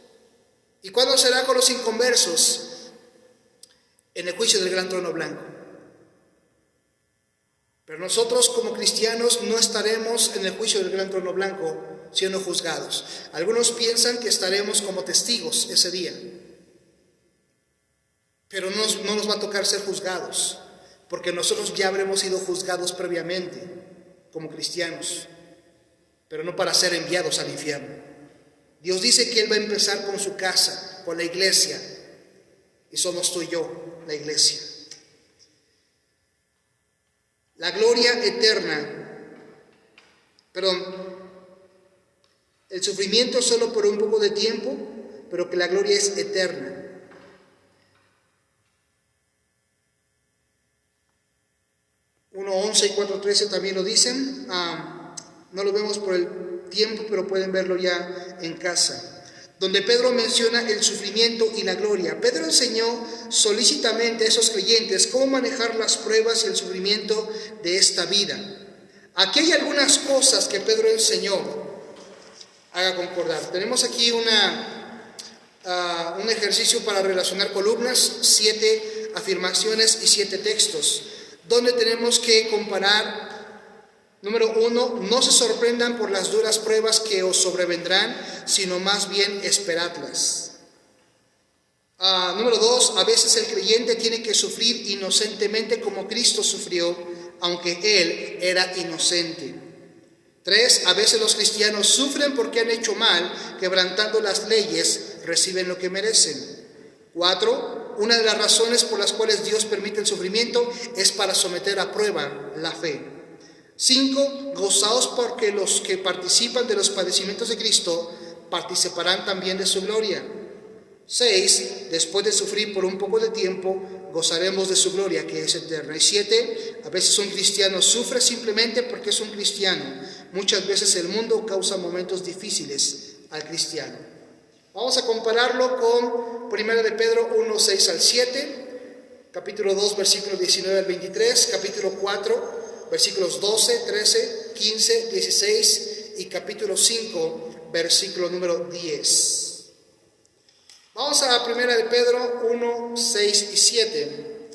¿Y cuándo será con los inconversos? En el juicio del gran trono blanco. Pero nosotros como cristianos no estaremos en el juicio del gran trono blanco siendo juzgados. Algunos piensan que estaremos como testigos ese día, pero no nos va a tocar ser juzgados, porque nosotros ya habremos sido juzgados previamente como cristianos, pero no para ser enviados al infierno. Dios dice que Él va a empezar con su casa, con la iglesia, y somos tú y yo, la iglesia. La gloria eterna, el sufrimiento es solo por un poco de tiempo, pero que la gloria es eterna. 1:11 y 4:13 también lo dicen. No lo vemos por el tiempo, pero pueden verlo ya en casa, donde Pedro menciona el sufrimiento y la gloria. Pedro enseñó solícitamente a esos creyentes cómo manejar las pruebas y el sufrimiento de esta vida. Aquí hay algunas cosas que Pedro enseñó. Haga concordar. Tenemos aquí un ejercicio para relacionar columnas, 7 afirmaciones y 7 textos, donde tenemos que comparar. Número 1, no se sorprendan por las duras pruebas que os sobrevendrán, sino más bien esperadlas. Número 2, a veces el creyente tiene que sufrir inocentemente como Cristo sufrió, aunque Él era inocente. 3, a veces los cristianos sufren porque han hecho mal, quebrantando las leyes, reciben lo que merecen. 4, una de las razones por las cuales Dios permite el sufrimiento es para someter a prueba la fe. 5, gozaos porque los que participan de los padecimientos de Cristo participarán también de su gloria. 6, después de sufrir por un poco de tiempo, gozaremos de su gloria que es eterna. Y 7, a veces un cristiano sufre simplemente porque es un cristiano. Muchas veces el mundo causa momentos difíciles al cristiano. Vamos a compararlo con 1 de Pedro 1:6 al 7, capítulo 2, versículos 19 al 23, capítulo 4, versículos 12, 13, 15, 16 y capítulo 5, versículo número 10. Vamos a 1 de Pedro 1, 6 y 7.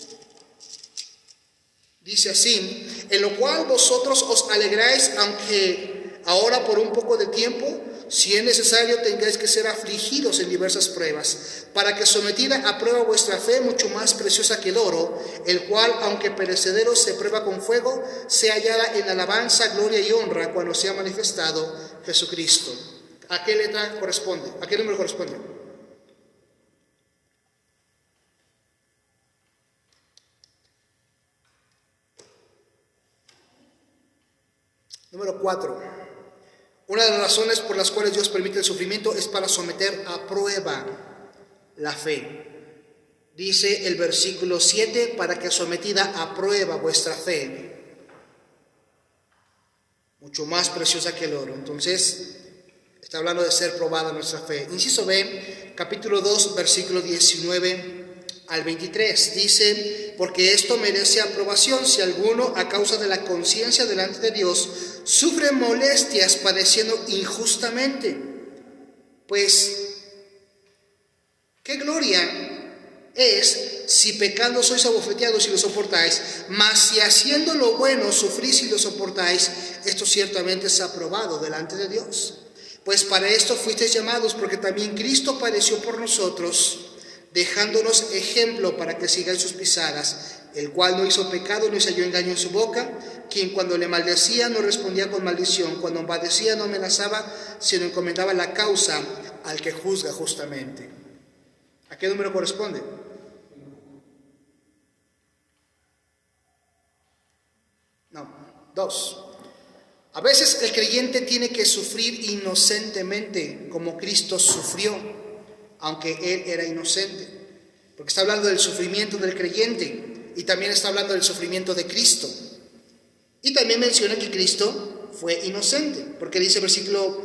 Dice así: en lo cual vosotros os alegráis, aunque ahora por un poco de tiempo, si es necesario, tengáis que ser afligidos en diversas pruebas, para que sometida a prueba vuestra fe, mucho más preciosa que el oro, el cual, aunque perecedero se prueba con fuego, sea hallada en alabanza, gloria y honra cuando sea manifestado Jesucristo. ¿A qué letra corresponde? ¿A qué número corresponde? Número 4. Una de las razones por las cuales Dios permite el sufrimiento es para someter a prueba la fe. Dice el versículo 7, para que sometida a prueba vuestra fe, mucho más preciosa que el oro. Entonces, está hablando de ser probada nuestra fe. Inciso B, capítulo 2, versículo 19 al 23. Dice, porque esto merece aprobación si alguno, a causa de la conciencia delante de Dios, sufre molestias padeciendo injustamente. Pues, ¿qué gloria es si pecando sois abofeteados y lo soportáis? Mas si haciendo lo bueno sufrís y lo soportáis, esto ciertamente es aprobado delante de Dios. Pues para esto fuisteis llamados, porque también Cristo padeció por nosotros, dejándonos ejemplo para que sigáis sus pisadas, el cual no hizo pecado, no se halló engaño en su boca, quien cuando le maldecía no respondía con maldición, cuando padecía no amenazaba, sino encomendaba la causa al que juzga justamente. ¿A qué número corresponde? No, 2. A veces el creyente tiene que sufrir inocentemente como Cristo sufrió, aunque Él era inocente. Porque está hablando del sufrimiento del creyente y también está hablando del sufrimiento de Cristo. Y también menciona que Cristo fue inocente, porque dice versículo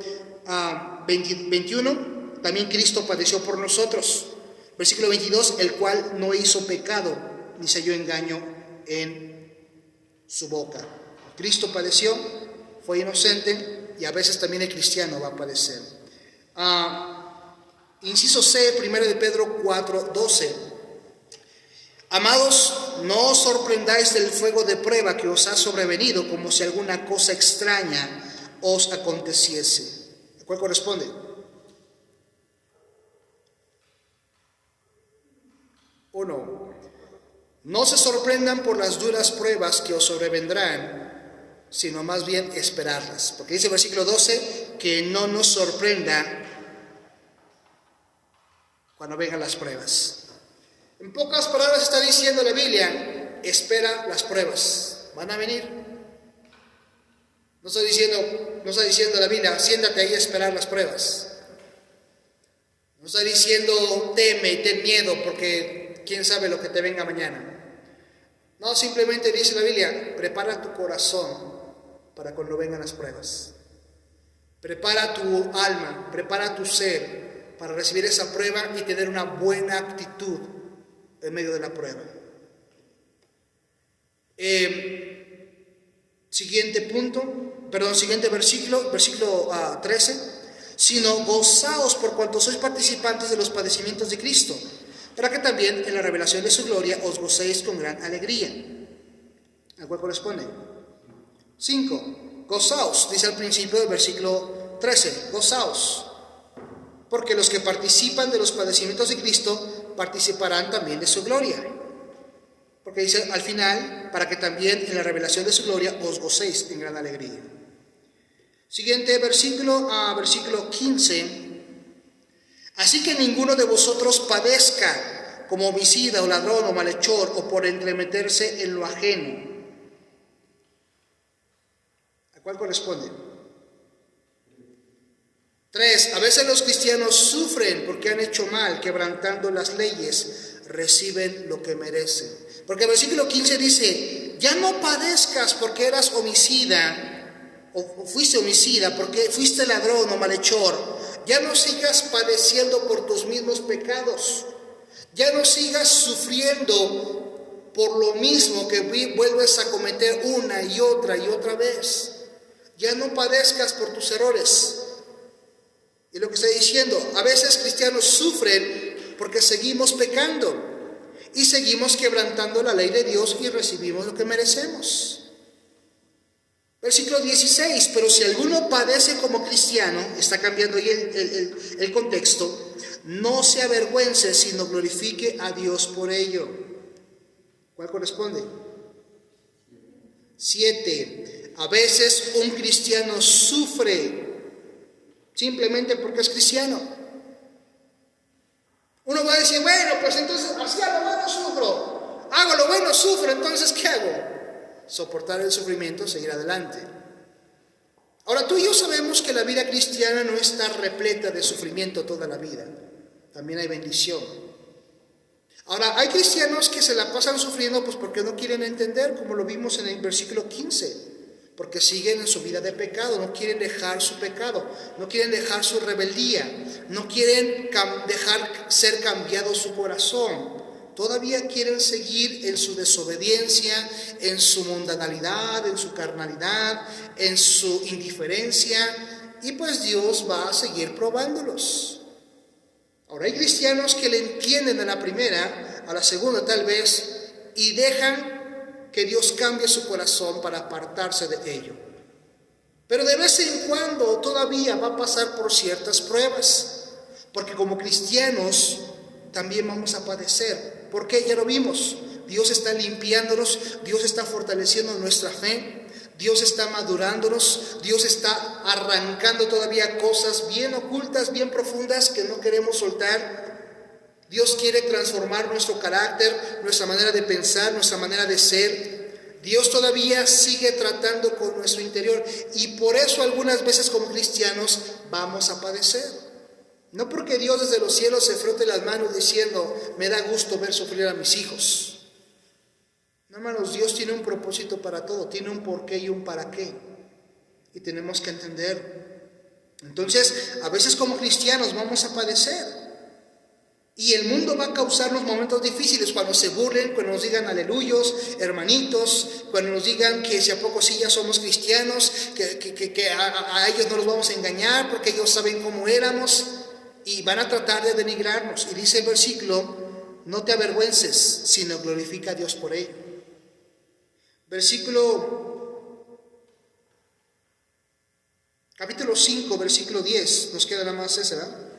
21, también Cristo padeció por nosotros. Versículo 22, el cual no hizo pecado, ni se halló engaño en su boca. Cristo padeció, fue inocente, y a veces también el cristiano va a padecer. Inciso C, 1 de Pedro 4, 12. Amados, no os sorprendáis del fuego de prueba que os ha sobrevenido, como si alguna cosa extraña os aconteciese. ¿A cuál corresponde? 1. No se sorprendan por las duras pruebas que os sobrevendrán, sino más bien esperarlas. Porque dice el versículo 12 que no nos sorprenda cuando vengan las pruebas. En pocas palabras está diciendo la Biblia, espera las pruebas, van a venir. No está diciendo la Biblia, siéntate ahí a esperar las pruebas. No está diciendo teme y ten miedo porque quién sabe lo que te venga mañana. No, simplemente dice la Biblia, prepara tu corazón para cuando vengan las pruebas. Prepara tu alma, prepara tu ser para recibir esa prueba y tener una buena actitud en medio de la prueba. Siguiente versículo 13. Sino gozaos por cuanto sois participantes de los padecimientos de Cristo, para que también en la revelación de su gloria os gocéis con gran alegría. ¿A cuál corresponde? 5. Gozaos, dice al principio del versículo 13, gozaos, porque los que participan de los padecimientos de Cristo participarán también de su gloria. Porque dice al final, para que también en la revelación de su gloria os gocéis en gran alegría. Siguiente versículo, versículo 15. Así que ninguno de vosotros padezca como homicida o ladrón o malhechor o por entremeterse en lo ajeno. ¿A cuál corresponde? 3. A veces los cristianos sufren porque han hecho mal, quebrantando las leyes, reciben lo que merecen. Porque el versículo 15 dice, ya no padezcas porque eras homicida o fuiste homicida, porque fuiste ladrón o malhechor. Ya no sigas padeciendo por tus mismos pecados. Ya no sigas sufriendo por lo mismo que vuelves a cometer una y otra vez. Ya no padezcas por tus errores. Y lo que está diciendo, a veces cristianos sufren porque seguimos pecando y seguimos quebrantando la ley de Dios y recibimos lo que merecemos. Versículo 16, pero si alguno padece como cristiano, está cambiando ahí el contexto, no se avergüence, sino glorifique a Dios por ello. ¿Cuál corresponde? 7. A veces un cristiano sufre simplemente porque es cristiano. Uno va a decir, bueno, pues entonces hacía lo malo sufro, hago lo bueno sufro, entonces ¿qué hago? Soportar el sufrimiento, seguir adelante. Ahora tú y yo sabemos que la vida cristiana no está repleta de sufrimiento toda la vida. También hay bendición. Ahora, hay cristianos que se la pasan sufriendo pues porque no quieren entender, como lo vimos en el versículo 15, porque siguen en su vida de pecado, no quieren dejar su pecado, no quieren dejar su rebeldía, no quieren dejar ser cambiado su corazón. Todavía quieren seguir en su desobediencia, en su mundanalidad, en su carnalidad, en su indiferencia, y pues Dios va a seguir probándolos. Ahora, hay cristianos que le entienden a la primera, a la segunda tal vez, y dejan que Dios cambie su corazón para apartarse de ello. Pero de vez en cuando todavía va a pasar por ciertas pruebas, porque como cristianos también vamos a padecer. ¿Por qué? Ya lo vimos. Dios está limpiándonos, Dios está fortaleciendo nuestra fe, Dios está madurándonos, Dios está arrancando todavía cosas bien ocultas, bien profundas que no queremos soltar. Dios quiere transformar nuestro carácter, nuestra manera de pensar, nuestra manera de ser. Dios todavía sigue tratando con nuestro interior y por eso algunas veces como cristianos vamos a padecer. No porque Dios desde los cielos se frote las manos diciendo, me da gusto ver sufrir a mis hijos. No, hermanos, Dios tiene un propósito para todo, tiene un porqué y un para qué. Y tenemos que entender. Entonces, a veces como cristianos vamos a padecer. Y el mundo va a causarnos momentos difíciles cuando se burlen, cuando nos digan aleluyos, hermanitos, cuando nos digan que si a poco sí ya somos cristianos, que a ellos no los vamos a engañar porque ellos saben cómo éramos. Y van a tratar de denigrarnos. Y dice el versículo, no te avergüences, sino glorifica a Dios por ello. Capítulo 5, versículo 10, nos queda nada más ese, ¿verdad?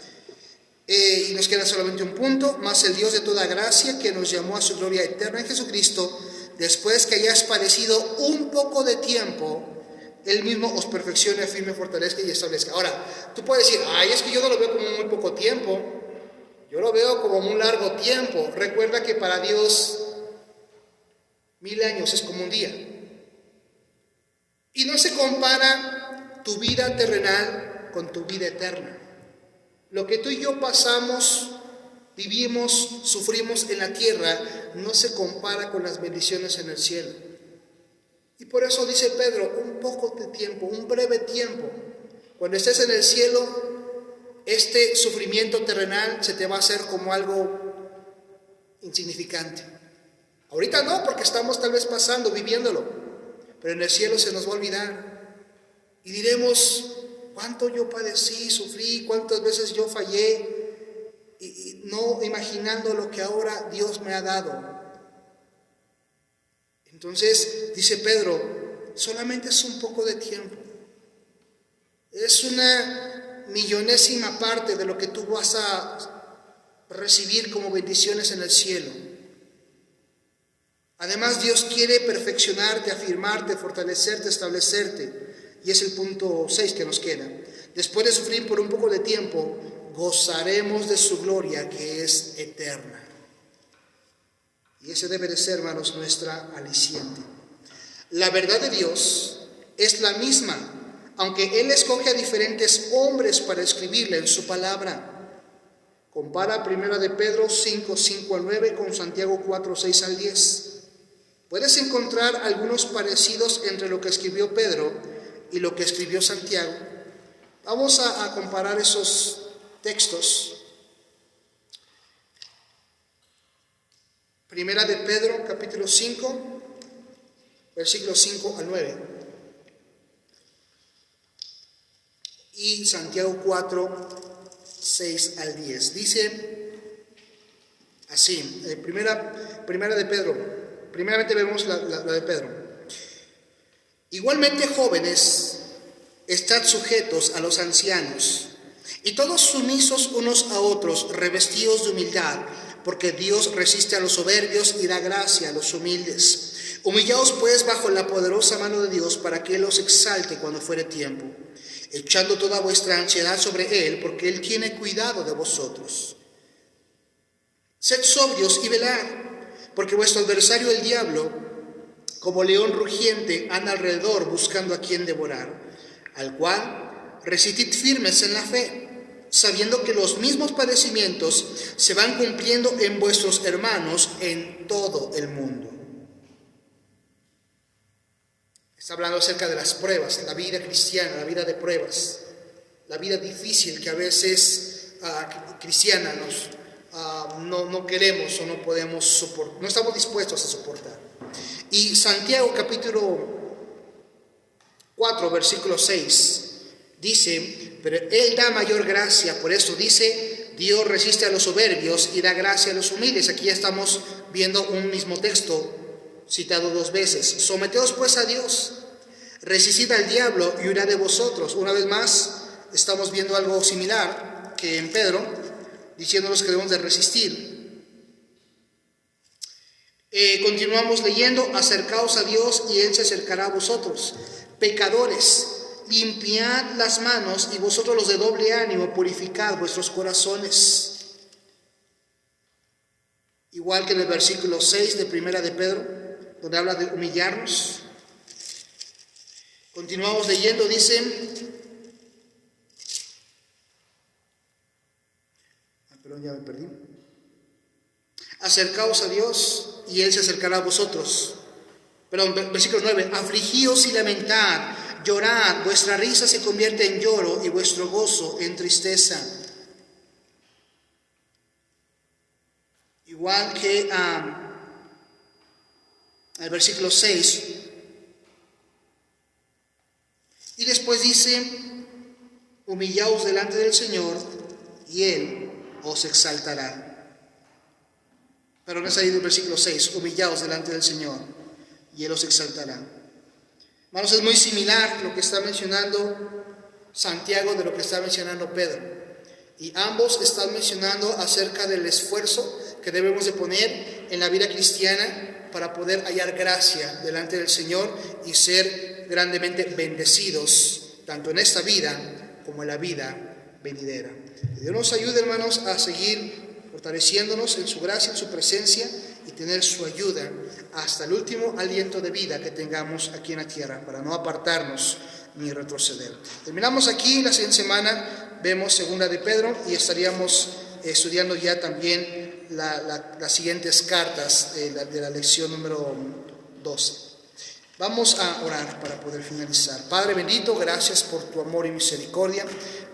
Y nos queda solamente un punto, más el Dios de toda gracia que nos llamó a su gloria eterna en Jesucristo, después que hayas padecido un poco de tiempo, Él mismo os perfeccione, afirme, fortalezca y establezca. Ahora, tú puedes decir, ay, es que yo no lo veo como muy poco tiempo, yo lo veo como un largo tiempo. Recuerda que para Dios 1000 años es como un día. Y no se compara tu vida terrenal con tu vida eterna. Lo que tú y yo pasamos, vivimos, sufrimos en la tierra, no se compara con las bendiciones en el cielo. Y por eso dice Pedro, un poco de tiempo, un breve tiempo. Cuando estés en el cielo, este sufrimiento terrenal se te va a hacer como algo insignificante. Ahorita no, porque estamos tal vez pasando, viviéndolo, pero en el cielo se nos va a olvidar y diremos, cuánto yo padecí, sufrí, cuántas veces yo fallé, y no imaginando lo que ahora Dios me ha dado. Entonces, dice Pedro, solamente es un poco de tiempo, es una millonésima parte de lo que tú vas a recibir como bendiciones en el cielo. Además, Dios quiere perfeccionarte, afirmarte, fortalecerte, establecerte. Y es el punto 6 que nos queda. Después de sufrir por un poco de tiempo, gozaremos de su gloria que es eterna. Y ese debe de ser, hermanos, nuestra aliciente. La verdad de Dios es la misma, aunque Él escoge a diferentes hombres para escribirla en su palabra. Compara 1 de Pedro 5, 5 al 9 con Santiago 4, 6 al 10. Puedes encontrar algunos parecidos entre lo que escribió Pedro y lo que escribió Santiago. Vamos a comparar esos textos. Primera de Pedro, capítulo 5, versículos 5 al 9. Y Santiago 4, 6 al 10. Dice así, primera de Pedro. Primeramente vemos la de Pedro. Igualmente, jóvenes, estad sujetos a los ancianos, y todos sumisos unos a otros, revestidos de humildad, porque Dios resiste a los soberbios y da gracia a los humildes. Humillaos pues bajo la poderosa mano de Dios, para que Él os exalte cuando fuere tiempo, echando toda vuestra ansiedad sobre Él, porque Él tiene cuidado de vosotros. Sed sobrios y velad, porque vuestro adversario el diablo, como león rugiente, anda alrededor buscando a quien devorar, al cual resistid firmes en la fe, sabiendo que los mismos padecimientos se van cumpliendo en vuestros hermanos en todo el mundo. Está hablando acerca de las pruebas, la vida cristiana, la vida de pruebas, la vida difícil que a veces cristianos no queremos o no podemos soportar, no estamos dispuestos a soportar. Y Santiago capítulo 4, versículo 6, dice, pero Él da mayor gracia, por eso dice, Dios resiste a los soberbios y da gracia a los humildes. Aquí ya estamos viendo un mismo texto citado 2 veces. Someteos pues a Dios, resistid al diablo y huirá de vosotros. Una vez más, estamos viendo algo similar que en Pedro, diciéndonos que debemos de resistir. Continuamos leyendo, acercaos a Dios y Él se acercará a vosotros. Pecadores, limpiad las manos, y vosotros los de doble ánimo, purificad vuestros corazones. Igual que en el versículo 6 de Primera de Pedro, donde habla de humillarnos. Continuamos leyendo, dice, perdón, ya me perdí. Acercaos a Dios y Él se acercará a vosotros. Perdón, versículo 9, afligíos y lamentad, llorad, vuestra risa se convierte en lloro y vuestro gozo en tristeza. Igual que el versículo 6. Y después dice, humillaos delante del Señor y Él os exaltará. Pero no es ahí el versículo 6, humillaos delante del Señor y Él os exaltará. Hermanos, es muy similar lo que está mencionando Santiago de lo que está mencionando Pedro. Y ambos están mencionando acerca del esfuerzo que debemos de poner en la vida cristiana para poder hallar gracia delante del Señor y ser grandemente bendecidos, tanto en esta vida como en la vida venidera. Que Dios nos ayude, hermanos, a seguir fortaleciéndonos en su gracia, en su presencia, y tener su ayuda hasta el último aliento de vida que tengamos aquí en la tierra, para no apartarnos ni retroceder. Terminamos aquí. La siguiente semana vemos Segunda de Pedro y estaríamos estudiando ya también las siguientes cartas de la lección número 12. Vamos a orar para poder finalizar. Padre bendito, gracias por tu amor y misericordia.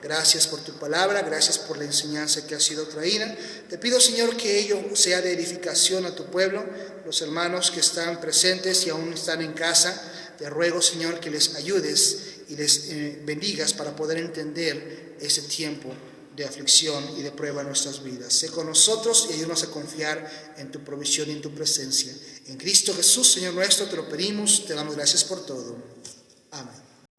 Gracias por tu palabra, gracias por la enseñanza que ha sido traída. Te pido, Señor, que ello sea de edificación a tu pueblo, los hermanos que están presentes y aún están en casa. Te ruego, Señor, que les ayudes y les bendigas para poder entender ese tiempo de aflicción y de prueba en nuestras vidas. Sé con nosotros y ayúdanos a confiar en tu provisión y en tu presencia. En Cristo Jesús, Señor nuestro, te lo pedimos, te damos gracias por todo. Amén.